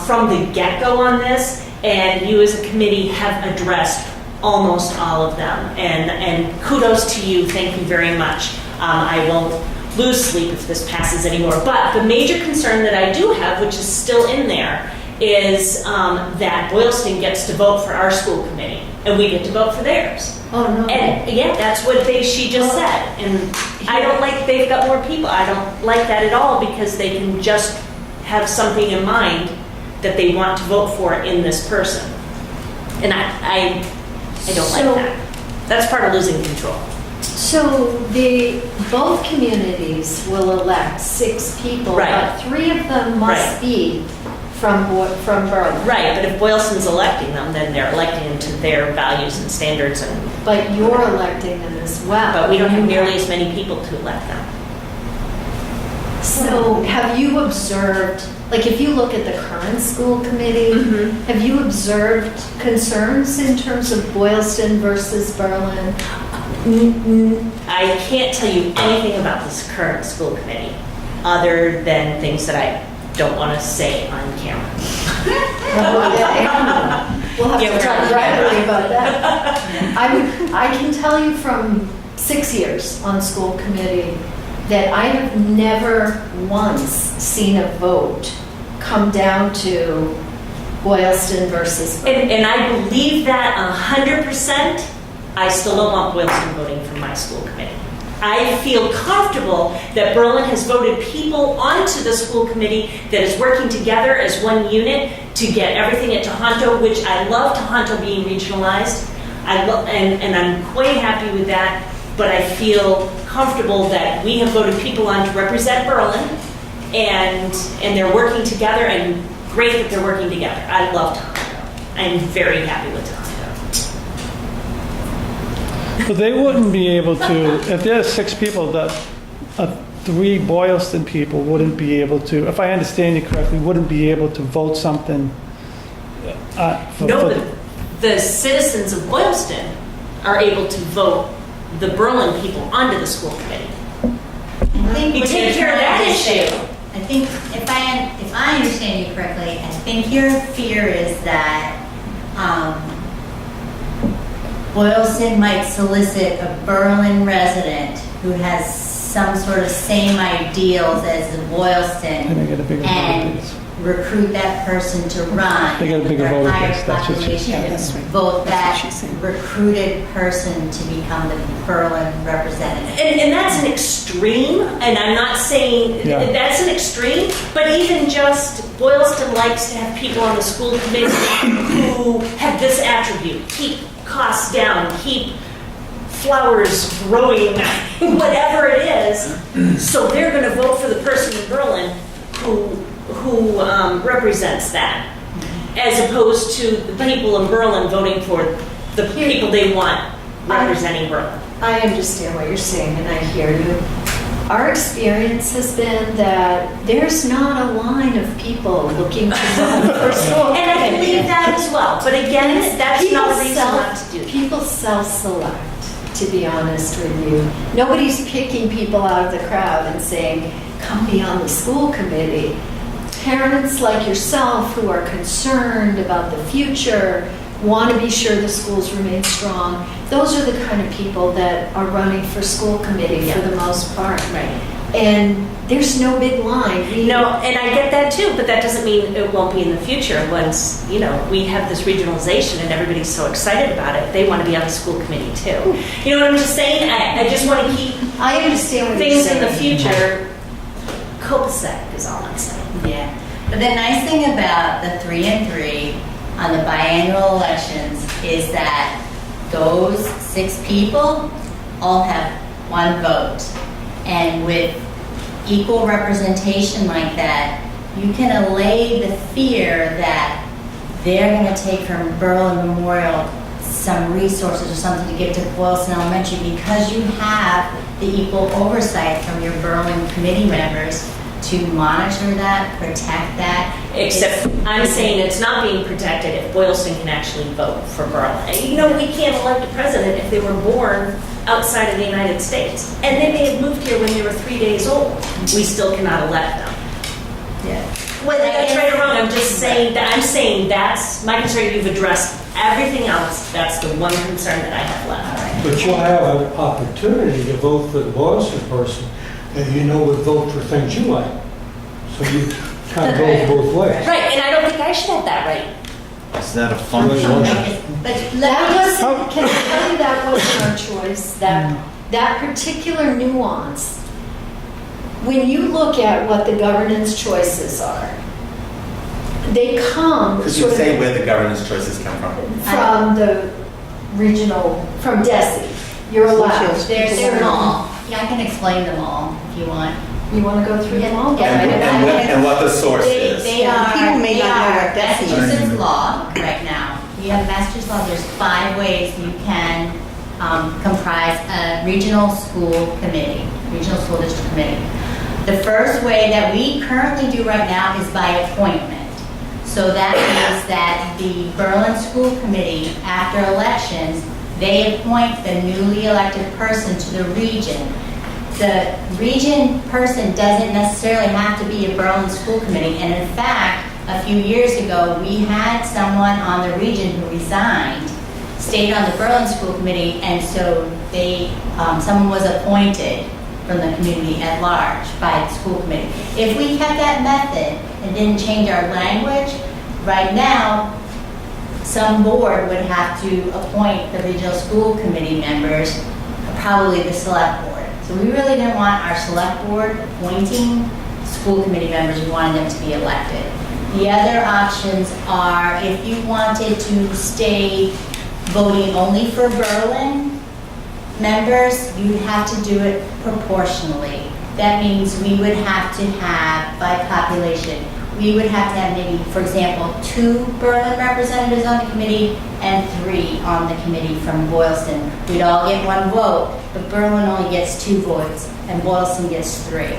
from the get-go on this, And you as a committee have addressed almost all of them. And kudos to you, thank you very much. I won't lose sleep if this passes anymore. But the major concern that I do have, which is still in there, is that Boylston gets to vote for our school committee, and we get to vote for theirs. Oh, no. And yeah, that's what she just said. And I don't like they've got more people. I don't like that at all, because they can just have something in mind that they want to vote for in this person. And I don't like that. That's part of losing control. So both communities will elect 6 people, Right. but 3 of them must Right. be from Berlin. Right, but if Boylston's electing them, then they're electing them to their values and standards, But you're electing them as well. but we don't have nearly as many people to elect them. So have you observed, like if you look at the current school committee, Mhm. have you observed concerns in terms of Boylston versus Berlin? I can't tell you anything about this current school committee, other than things that I don't want to say on camera. We'll have Yeah, to talk we're- privately about that. I can tell you from 6 years on school committee that I have never once seen a vote come down to Boylston versus Berlin. And I believe that 100%. I still don't want Boylston voting for my school committee. I feel comfortable that Berlin has voted people onto the school committee that is working together as one unit to get everything at Tohoto, which I love Tohoto being regionalized. And I'm quite happy with that, but I feel comfortable that we have voted people on to represent Berlin, and they're working together, and great that they're working together. I love Tohoto. I'm very happy with Tohoto. But they wouldn't be able to, if there's 6 people, that 3 Boylston people wouldn't be able to, if I understand you correctly, wouldn't be able to vote something. No, but the citizens of Boylston are able to vote the Berlin people onto the school committee. I think You what take you're care of trying that to say- issue. I think if I understand you correctly, I think your fear is that Boylston might solicit a Berlin resident who has some sort of same ideals as the Boylston And they get a bigger vote and base. recruit that person to run. They get a bigger with their vote higher base, that's what she- population, yeah, that's right. vote That's what that she's saying. recruited person to become the Berlin representative. And that's an extreme, and I'm not saying Yeah. that's an extreme, but even just Boylston likes to have people on the school committee who have this attribute: keep costs down, keep flowers growing, whatever it is. So they're going to vote for the person in Berlin who represents that, as opposed to the people in Berlin voting for the people they want representing Berlin. I understand what you're saying, and I hear you. Our experience has been that there's not a line of people looking to run for school And I committee. believe that as well. But again, that's People not a reason self- not to do that. People self-select, to be honest with you. Nobody's picking people out of the crowd and saying, come be on the school committee. Parents like yourself who are concerned about the future, want to be sure the schools remain strong, those are the kind of people that are running for school committee for the most part. Right. And there's no big line. No, and I get that too, but that doesn't mean it won't be in the future once, we have this regionalization and everybody's so excited about it. They want to be on the school committee too. You know what I'm just saying? I just want to keep I understand what you're things saying. in the future copacetic is all I'm saying. Yeah, but the nice thing about the 3 and 3 on the biannual elections is that those 6 people all have 1 vote. And with equal representation like that, you can allay the fear that they're going to take from Berlin Memorial some resources or something to give to Boylston Elementary, because you have the equal oversight from your Berlin committee members to monitor that, protect that. Except I'm saying it's not being protected if Boylston can actually vote for Berlin. We can't elect a president if they were born outside of the United States. And they may have moved here when they were 3 days old. We still cannot elect them. Yeah. Whether that's right or wrong, I'm just saying that's my concern. You've addressed everything else. That's the one concern that I have left. But you'll have an opportunity to vote for the Boylston person that you know would vote for things you like. So you kind of go both ways. Right, and I don't think I should have that right. Is that a Really function? wonderful. But That let me, wasn't, can I tell you that wasn't our choice, that particular nuance. When you look at what the governance choices are, they come Could you sort say of where the governance choices come from? the regional, from DESI. You're allowed. they're them all. Yeah, I can explain them all if you want. You want to go through them all? Yeah. And what the source is. They Yeah, are, people may they not know are what that is. Massachusetts law right now. You have Massachusetts law, there's 5 ways you can comprise a regional school committee, regional school district committee. The first way that we currently do right now is by appointment. So that means that the Berlin School Committee, after elections, they appoint the newly elected person to the region. The region person doesn't necessarily have to be a Berlin School Committee, and in fact, a few years ago, we had someone on the region who resigned, stayed on the Berlin School Committee, and so someone was appointed from the community at large by the school committee. If we kept that method and didn't change our language, right now, some board would have to appoint the regional school committee members, probably the select board. So we really didn't want our select board appointing school committee members, we wanted them to be elected. The other options are if you wanted to stay voting only for Berlin members, you'd have to do it proportionally. That means we would have to have, by population, we would have to have maybe, for example, 2 Berlin representatives on the committee and 3 on the committee from Boylston. We'd all get 1 vote, but Berlin only gets 2 votes and Boylston gets 3.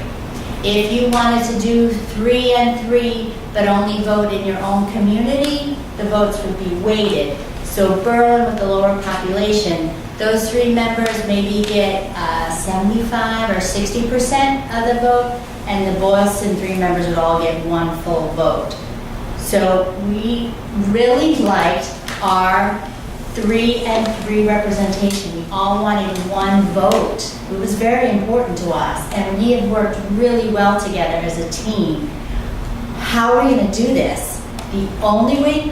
If you wanted to do 3 and 3, but only vote in your own community, the votes would be weighted. So Berlin, with the lower population, those 3 members maybe get 75 or 60% of the vote, and the Boylston 3 members would all get 1 full vote. So we really liked our 3 and 3 representation. We all wanted 1 vote. It was very important to us, and we have worked really well together as a team. How are we going to do this? The only way,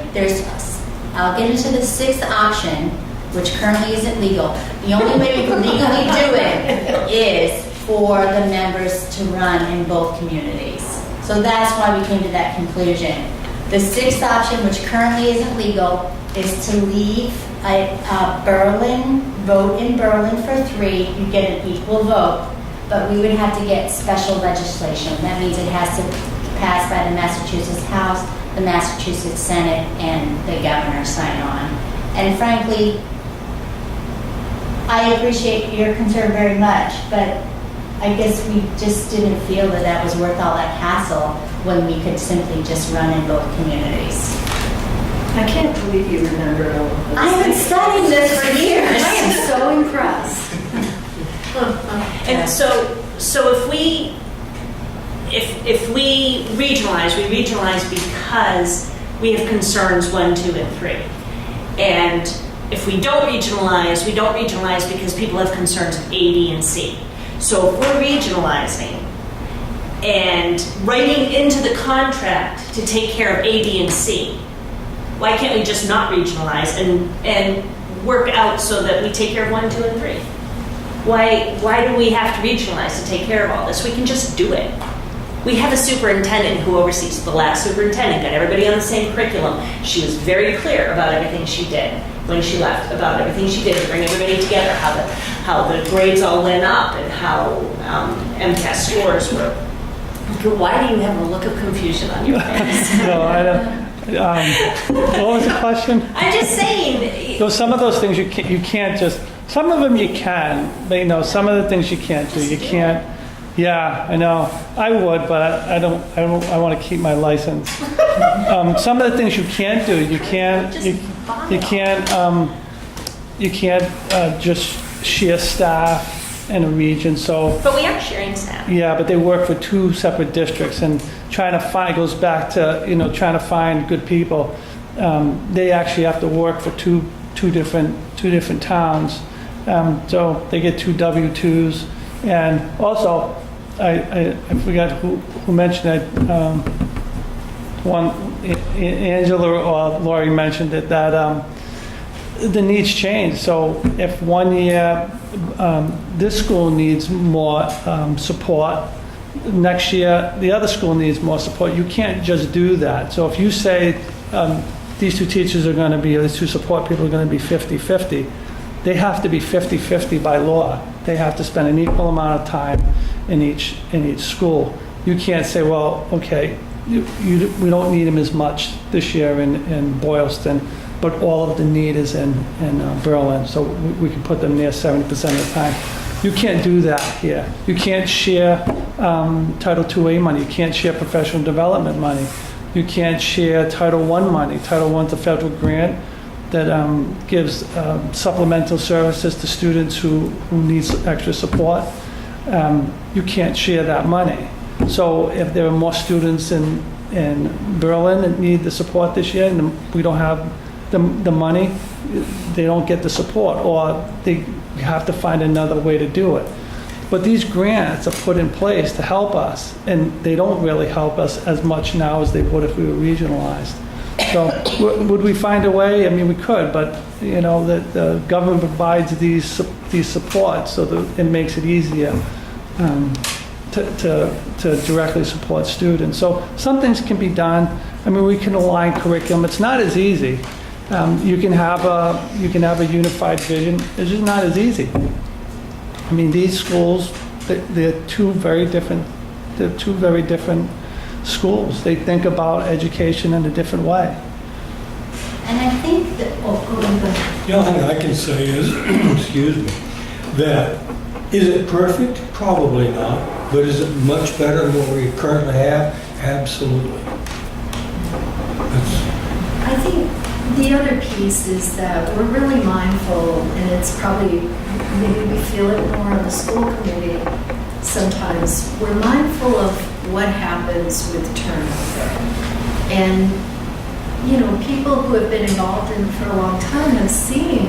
I'll get into the 6th option, which currently isn't legal. The only way we can legally do it is for the members to run in both communities. So that's why we came to that conclusion. The 6th option, which currently isn't legal, is to leave a Berlin, vote in Berlin for 3, you get an equal vote, but we would have to get special legislation. That means it has to pass by the Massachusetts House, the Massachusetts Senate, and the governor sign on. And frankly, I appreciate your concern very much, but I guess we just didn't feel that that was worth all that hassle when we could simply just run in both communities. I can't believe you remember all of this. I've been studying this for years. I am so impressed. And so if we regionalize because we have concerns 1, 2, and 3. And if we don't regionalize because people have concerns of A, B, and C. So if we're regionalizing and writing into the contract to take care of A, B, and C, why can't we just not regionalize and work out so that we take care of 1, 2, and 3? Why do we have to regionalize to take care of all this? We can just do it. We have a superintendent who oversees. The last superintendent got everybody on the same curriculum. She was very clear about everything she did when she left, about everything she did to bring everybody together, how the grades all went up and how MCAS scores were. Why do you have a look of confusion on your face? No, I don't. What was the question? I'm just saying. So some of those things you can't just. Some of them you can, but some of the things you can't do. You can't. Yeah, I know. I would, but I don't. I want to keep my license. Some of the things you can't do. You can't. You can't just share staff in a region. So. But we are sharing staff. Yeah, but they work for 2 separate districts, and trying to find, goes back to, trying to find good people. They actually have to work for two different towns. So they get 2 W-2s. And also, I forgot who mentioned it. One, Angela or Lori mentioned it, that the needs change. So if one year this school needs more support, next year the other school needs more support. You can't just do that. So if you say these 2 teachers are going to be, these 2 support people are going to be 50-50, they have to be 50-50 by law. They have to spend an equal amount of time in each school. You can't say, well, okay, we don't need them as much this year in Boylston, but all of the need is in Berlin, so we can put them there 70% of the time. You can't do that here. You can't share Title IIA money. You can't share professional development money. You can't share Title I money. Title I is a federal grant that gives supplemental services to students who need extra support. You can't share that money. So if there are more students in Berlin that need the support this year, and we don't have the money, they don't get the support, or they have to find another way to do it. But these grants are put in place to help us, and they don't really help us as much now as they would if we were regionalized. So would we find a way? I mean, we could, but the government provides these supports, so that it makes it easier to directly support students. So some things can be done. I mean, we can align curriculum. It's not as easy. You can have a unified vision. It's just not as easy. I mean, these schools, they're two very different schools. They think about education in a different way. And I think that, Go ahead. The only thing I can say is, excuse me, that is it perfect? Probably not. But is it much better than what we currently have? Absolutely. I think the other piece is that we're really mindful, and it's probably, maybe we feel it more on the school committee sometimes. We're mindful of what happens with turnover. And, people who have been involved in it for a long time have seen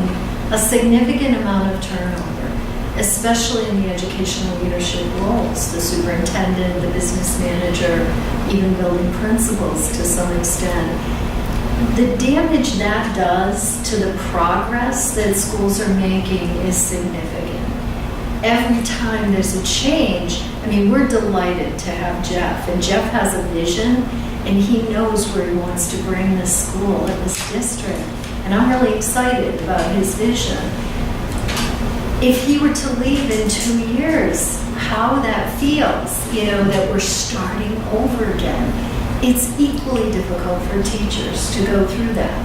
a significant amount of turnover, especially in the educational leadership roles, the superintendent, the business manager, even building principals to some extent. The damage that does to the progress that schools are making is significant. Every time there's a change, I mean, we're delighted to have Jeff, and Jeff has a vision, and he knows where he wants to bring this school and this district. And I'm really excited about his vision. If he were to leave in 2 years, how that feels, that we're starting over again. It's equally difficult for teachers to go through that.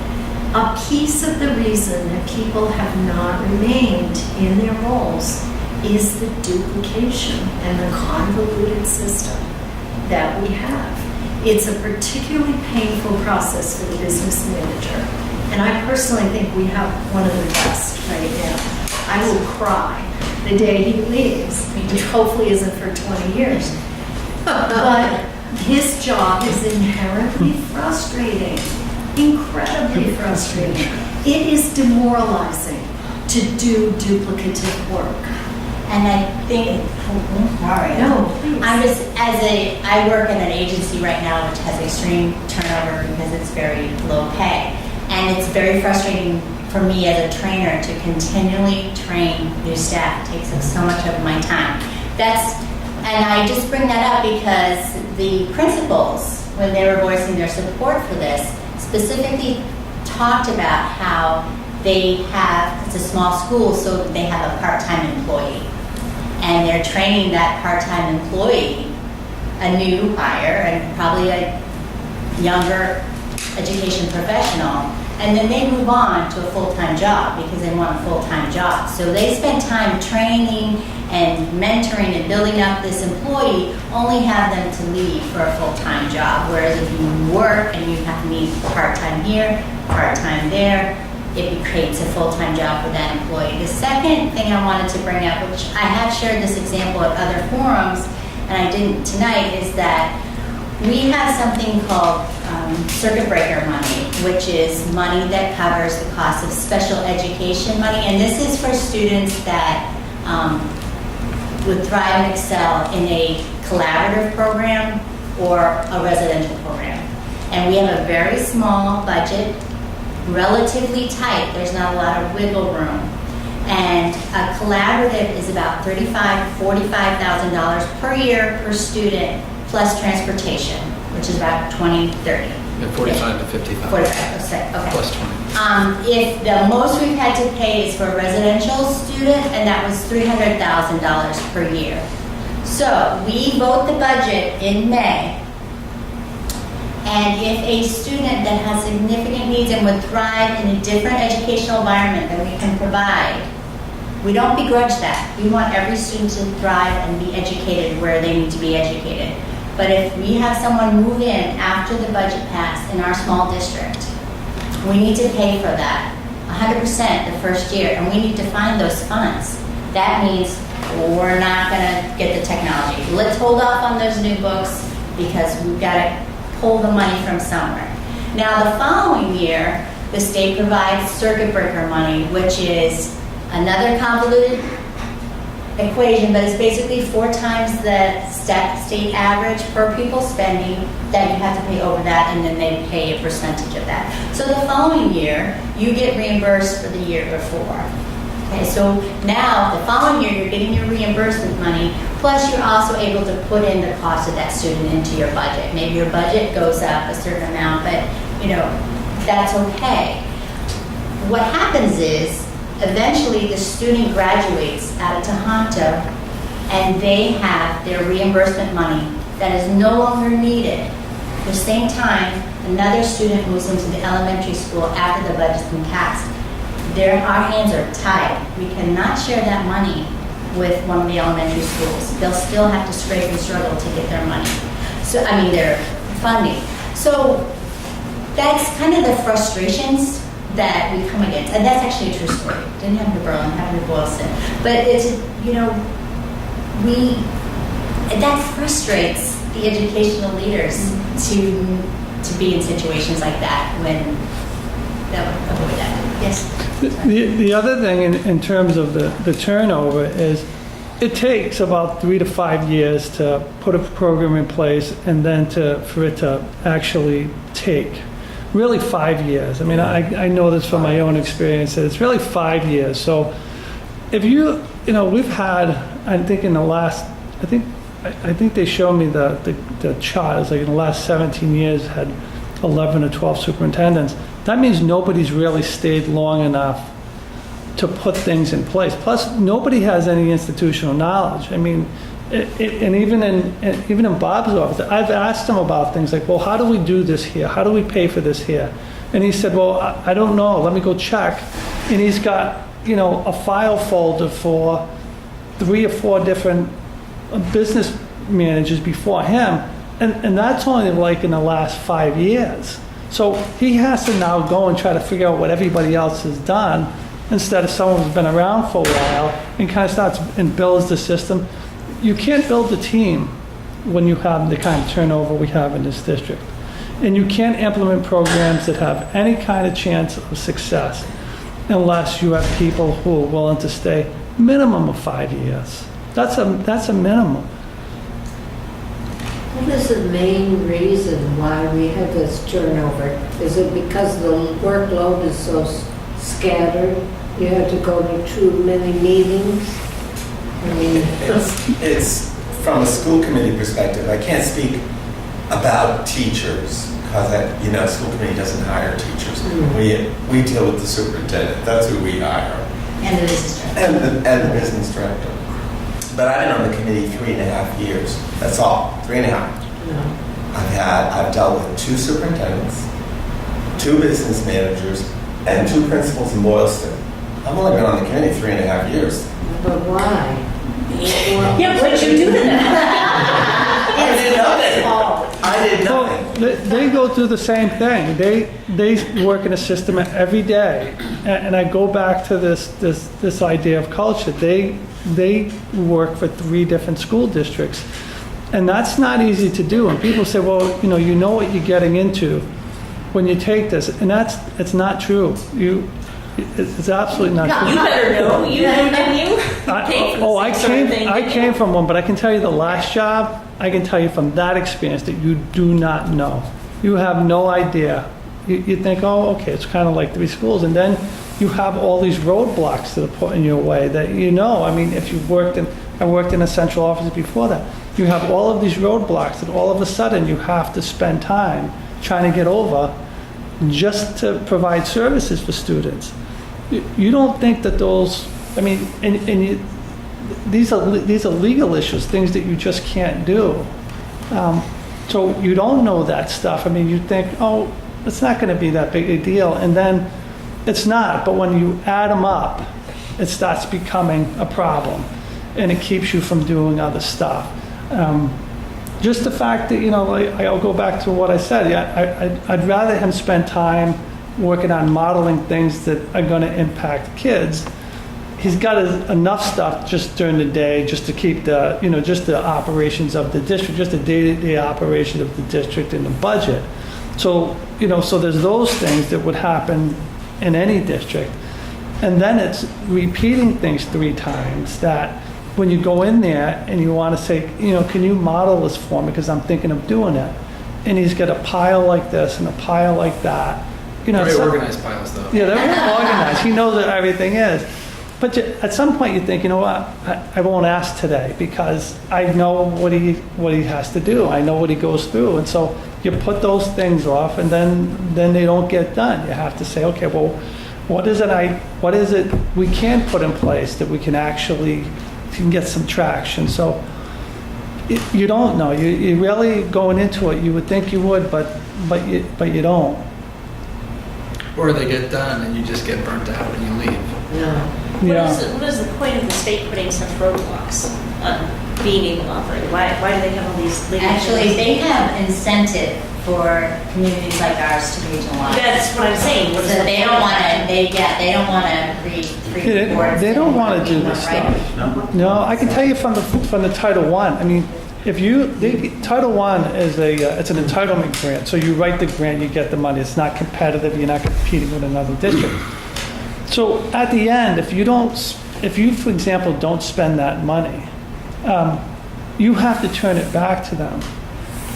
A piece of the reason that people have not remained in their roles is the duplication and the convoluted system that we have. It's a particularly painful process for the business manager. And I personally think we have one of the best right now. I will cry the day he leaves, which hopefully isn't for 20 years. But his job is inherently frustrating, incredibly frustrating. It is demoralizing to do duplicative work. and I think, sorry. No, please. I work in an agency right now which has extreme turnover because it's very low pay. And it's very frustrating for me as a trainer to continually train new staff. It takes up so much of my time. And I just bring that up because the principals, when they were voicing their support for this, specifically talked about how it's a small school, so they have a part-time employee. And they're training that part-time employee, a new hire, and probably a younger education professional, and then they move on to a full-time job because they want a full-time job. So they spend time training and mentoring and building up this employee, only have them to leave for a full-time job. Whereas if you work and you have to need part-time here, part-time there, it creates a full-time job for that employee. The second thing I wanted to bring up, which I have shared this example at other forums, and I didn't tonight, is that we have something called circuit breaker money, which is money that covers the cost of special education money. And this is for students that would thrive and excel in a collaborative program or a residential program. And we have a very small budget, relatively tight. There's not a lot of wiggle room. And a collaborative is about $35,000 to $45,000 per year per student, plus transportation, which is about 20, 30. Yeah, 45 to 55. 45, okay. Plus 20. If the most we've had to pay is for a residential student, and that was $300,000 per year. So we vote the budget in May, and if a student that has significant needs and would thrive in a different educational environment that we can provide, we don't begrudge that. We want every student to thrive and be educated where they need to be educated. But if we have someone move in after the budget passed in our small district, we need to pay for that 100% the first year, and we need to find those funds. That means we're not going to get the technology. Let's hold off on those new books because we've got to pull the money from somewhere. Now, the following year, the state provides circuit breaker money, which is another convoluted equation, but it's basically 4 times the state average per pupil spending that you have to pay over that, and then they pay a percentage of that. So the following year, you get reimbursed for the year before. Okay, so now the following year, you're getting your reimbursement money, plus you're also able to put in the cost of that student into your budget. Maybe your budget goes up a certain amount, but that's okay. What happens is, eventually the student graduates out of Tohoto and they have their reimbursement money that is no longer needed. At the same time, another student moves into the elementary school after the budget's been passed. Our hands are tied. We cannot share that money with one of the elementary schools. They'll still have to scrape and struggle to get their money. Their funding. So that's kind of the frustrations that we come against. And that's actually a true story. Didn't happen to Berlin, happened to Boylston. But it's, that frustrates the educational leaders to be in situations like that when that would avoid that. Yes? The other thing in terms of the turnover is it takes about 3 to 5 years to put a program in place and then for it to actually take. Really 5 years. I mean, I know this from my own experience, that it's really 5 years. So if we've had, I think in the last, I think they showed me the chart, it's like in the last 17 years had 11 or 12 superintendents. That means nobody's really stayed long enough to put things in place. Plus, nobody has any institutional knowledge. I mean, and even in Bob's office, I've asked him about things like, well, how do we do this here? How do we pay for this here? And he said, well, I don't know. Let me go check. And he's got, a file folder for 3 or 4 different business managers before him. And that's only like in the last 5 years. So he has to now go and try to figure out what everybody else has done instead of someone who's been around for a while and kind of starts and builds the system. You can't build a team when you have the kind of turnover we have in this district. And you can't implement programs that have any kind of chance of success unless you have people who are willing to stay minimum of 5 years. That's a minimum. What is the main reason why we have this turnover? Is it because the workload is so scattered? You have to go to too many meetings? I mean, It's from a school committee perspective. I can't speak about teachers because school committee doesn't hire teachers. We deal with the superintendent. That's who we hire. And the business director. And the business director. But I've been on the committee 3.5 years. That's all. 3.5. no. I've dealt with 2 superintendents, 2 business managers, and 2 principals in Boylston. I've only been on the committee 3.5 years. But why? Yeah, what'd you do to them? I did nothing. I did nothing. Well, they go through the same thing. They work in a system every day. And I go back to this idea of culture. They work for 3 different school districts. And that's not easy to do. And people say, well, you know what you're getting into when you take this. And it's not true. It's absolutely not true. You better know. You know, didn't you? I came from one, but I can tell you the last job, I can tell you from that experience that you do not know. You have no idea. You think, oh, okay, it's kind of like 3 schools. And then you have all these roadblocks that are put in your way that I mean, if you've I worked in a central office before that. You have all of these roadblocks that all of a sudden you have to spend time trying to get over just to provide services for students. You don't think that those, I mean, these are legal issues, things that you just can't do. So you don't know that stuff. I mean, you think, oh, it's not going to be that big a deal, and then it's not. But when you add them up, it starts becoming a problem, and it keeps you from doing other stuff. Just the fact that, I'll go back to what I said. Yeah, I'd rather him spend time working on modeling things that are going to impact kids. He's got enough stuff just during the day just to keep just the operations of the district, just the day-to-day operation of the district and the budget. So, so there's those things that would happen in any district. And then it's repeating things 3 times that when you go in there and you want to say, can you model this for me because I'm thinking of doing it. And he's got a pile like this and a pile like that. Very organized piles, though. Yeah, they're very organized. He knows what everything is. But at some point you think, you know what, I won't ask today because I know what he has to do. I know what he goes through. And so you put those things off and then they don't get done. You have to say, okay, well, what is it we can put in place that we can actually get some traction? So you don't know. You really going into it, you would think you would, but you don't. Or they get done and you just get burnt out and you leave. No. What is the point of the state putting such roadblocks on being able to operate? Why do they have all these legal? Actually, they have incentive for communities like ours to regionalize. That's what I'm saying. So they don't want to, they don't want to read boards. They don't want to do this stuff. No, I can tell you from the Title I. I mean, Title I is it's an entitlement grant. So you write the grant, you get the money. It's not competitive. You're not competing with another district. So at the end, if you, for example, don't spend that money, you have to turn it back to them.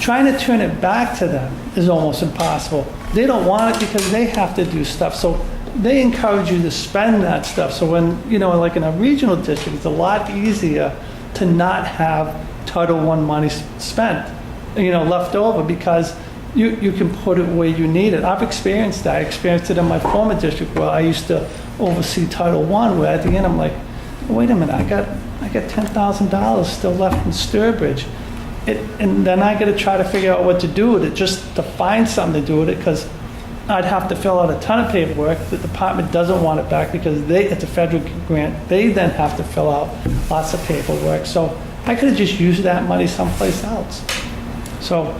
Trying to turn it back to them is almost impossible. They don't want it because they have to do stuff. So they encourage you to spend that stuff. So when, like in a regional district, it's a lot easier to not have Title I money spent, left over because you can put it where you need it. I've experienced that. I experienced it in my former district where I used to oversee Title I, where at the end I'm like, wait a minute, I got $10,000 still left in Sturbridge. And then I got to try to figure out what to do with it, just to find something to do with it, because I'd have to fill out a ton of paperwork. The department doesn't want it back because it's a federal grant. They then have to fill out lots of paperwork. So I could have just used that money someplace else. So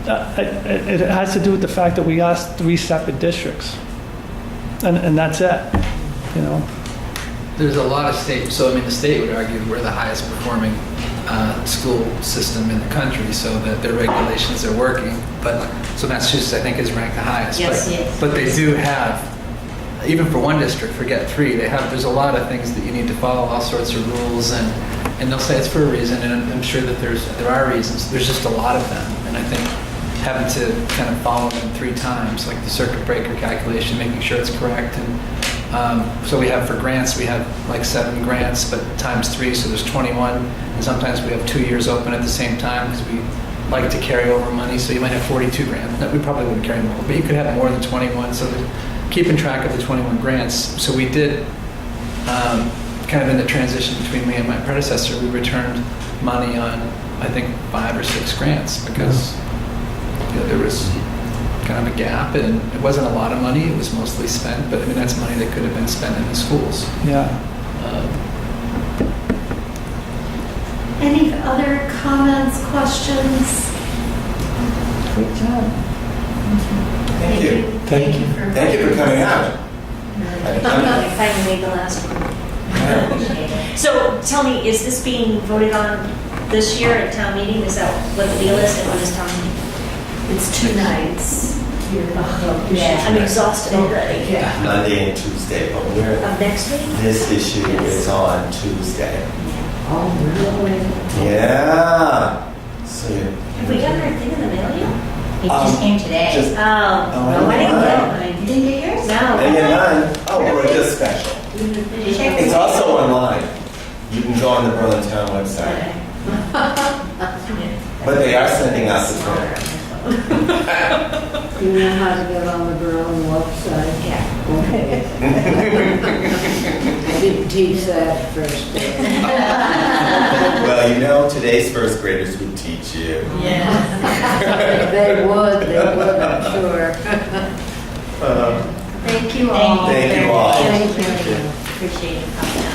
it has to do with the fact that we asked 3 separate districts, and that's it. There's a lot of states. So I mean, the state would argue we're the highest performing school system in the country, so that their regulations are working. But so Massachusetts, I think, is ranked the highest. Yes, but, yes. But they do have, even for one district, forget 3. There's a lot of things that you need to follow, all sorts of rules, and they'll say it's for a reason. And I'm sure that there are reasons. There's just a lot of them, and I think having to kind of follow them 3 times, like the circuit breaker calculation, making sure it's correct. And so we have for grants, we have like 7 grants, but times 3, so there's 21. And sometimes we have 2 years open at the same time because we like to carry over money. So you might have 42 grants. No, we probably wouldn't carry more, but you could have more than 21. So keeping track of the 21 grants. So we did, kind of in the transition between me and my predecessor, we returned money on, I think, 5 or 6 grants because there was kind of a gap, and it wasn't a lot of money. It was mostly spent, but I mean that's money that could have been spent in the schools. Yeah. Any other comments, questions? Great job. Thank you. Thank you for Thank you for coming out. I finally made the last one. So tell me, is this being voted on this year at town meeting? Is that what the deal is? And when is town meeting? It's 2 nights. Yeah. I'm exhausted already. Yeah. Monday and Tuesday, but we're, Of next week? this issue is on Tuesday. Oh, really? Yeah. So you. Have we gotten our thing in the mail yet? It just came today. Just, Oh, I I didn't know. get mine. You didn't get yours? No. and you're none. Oh, we're just special. Did you check? It's also online. You can go on the Berlin Town website. But they are sending out the tour. You know how to get on the Berlin website? Yeah. Okay. I didn't teach that first day. Well, you know, today's first graders would teach you. They would, I'm sure. Thank you all. Thank you all. Thank you. Appreciate it.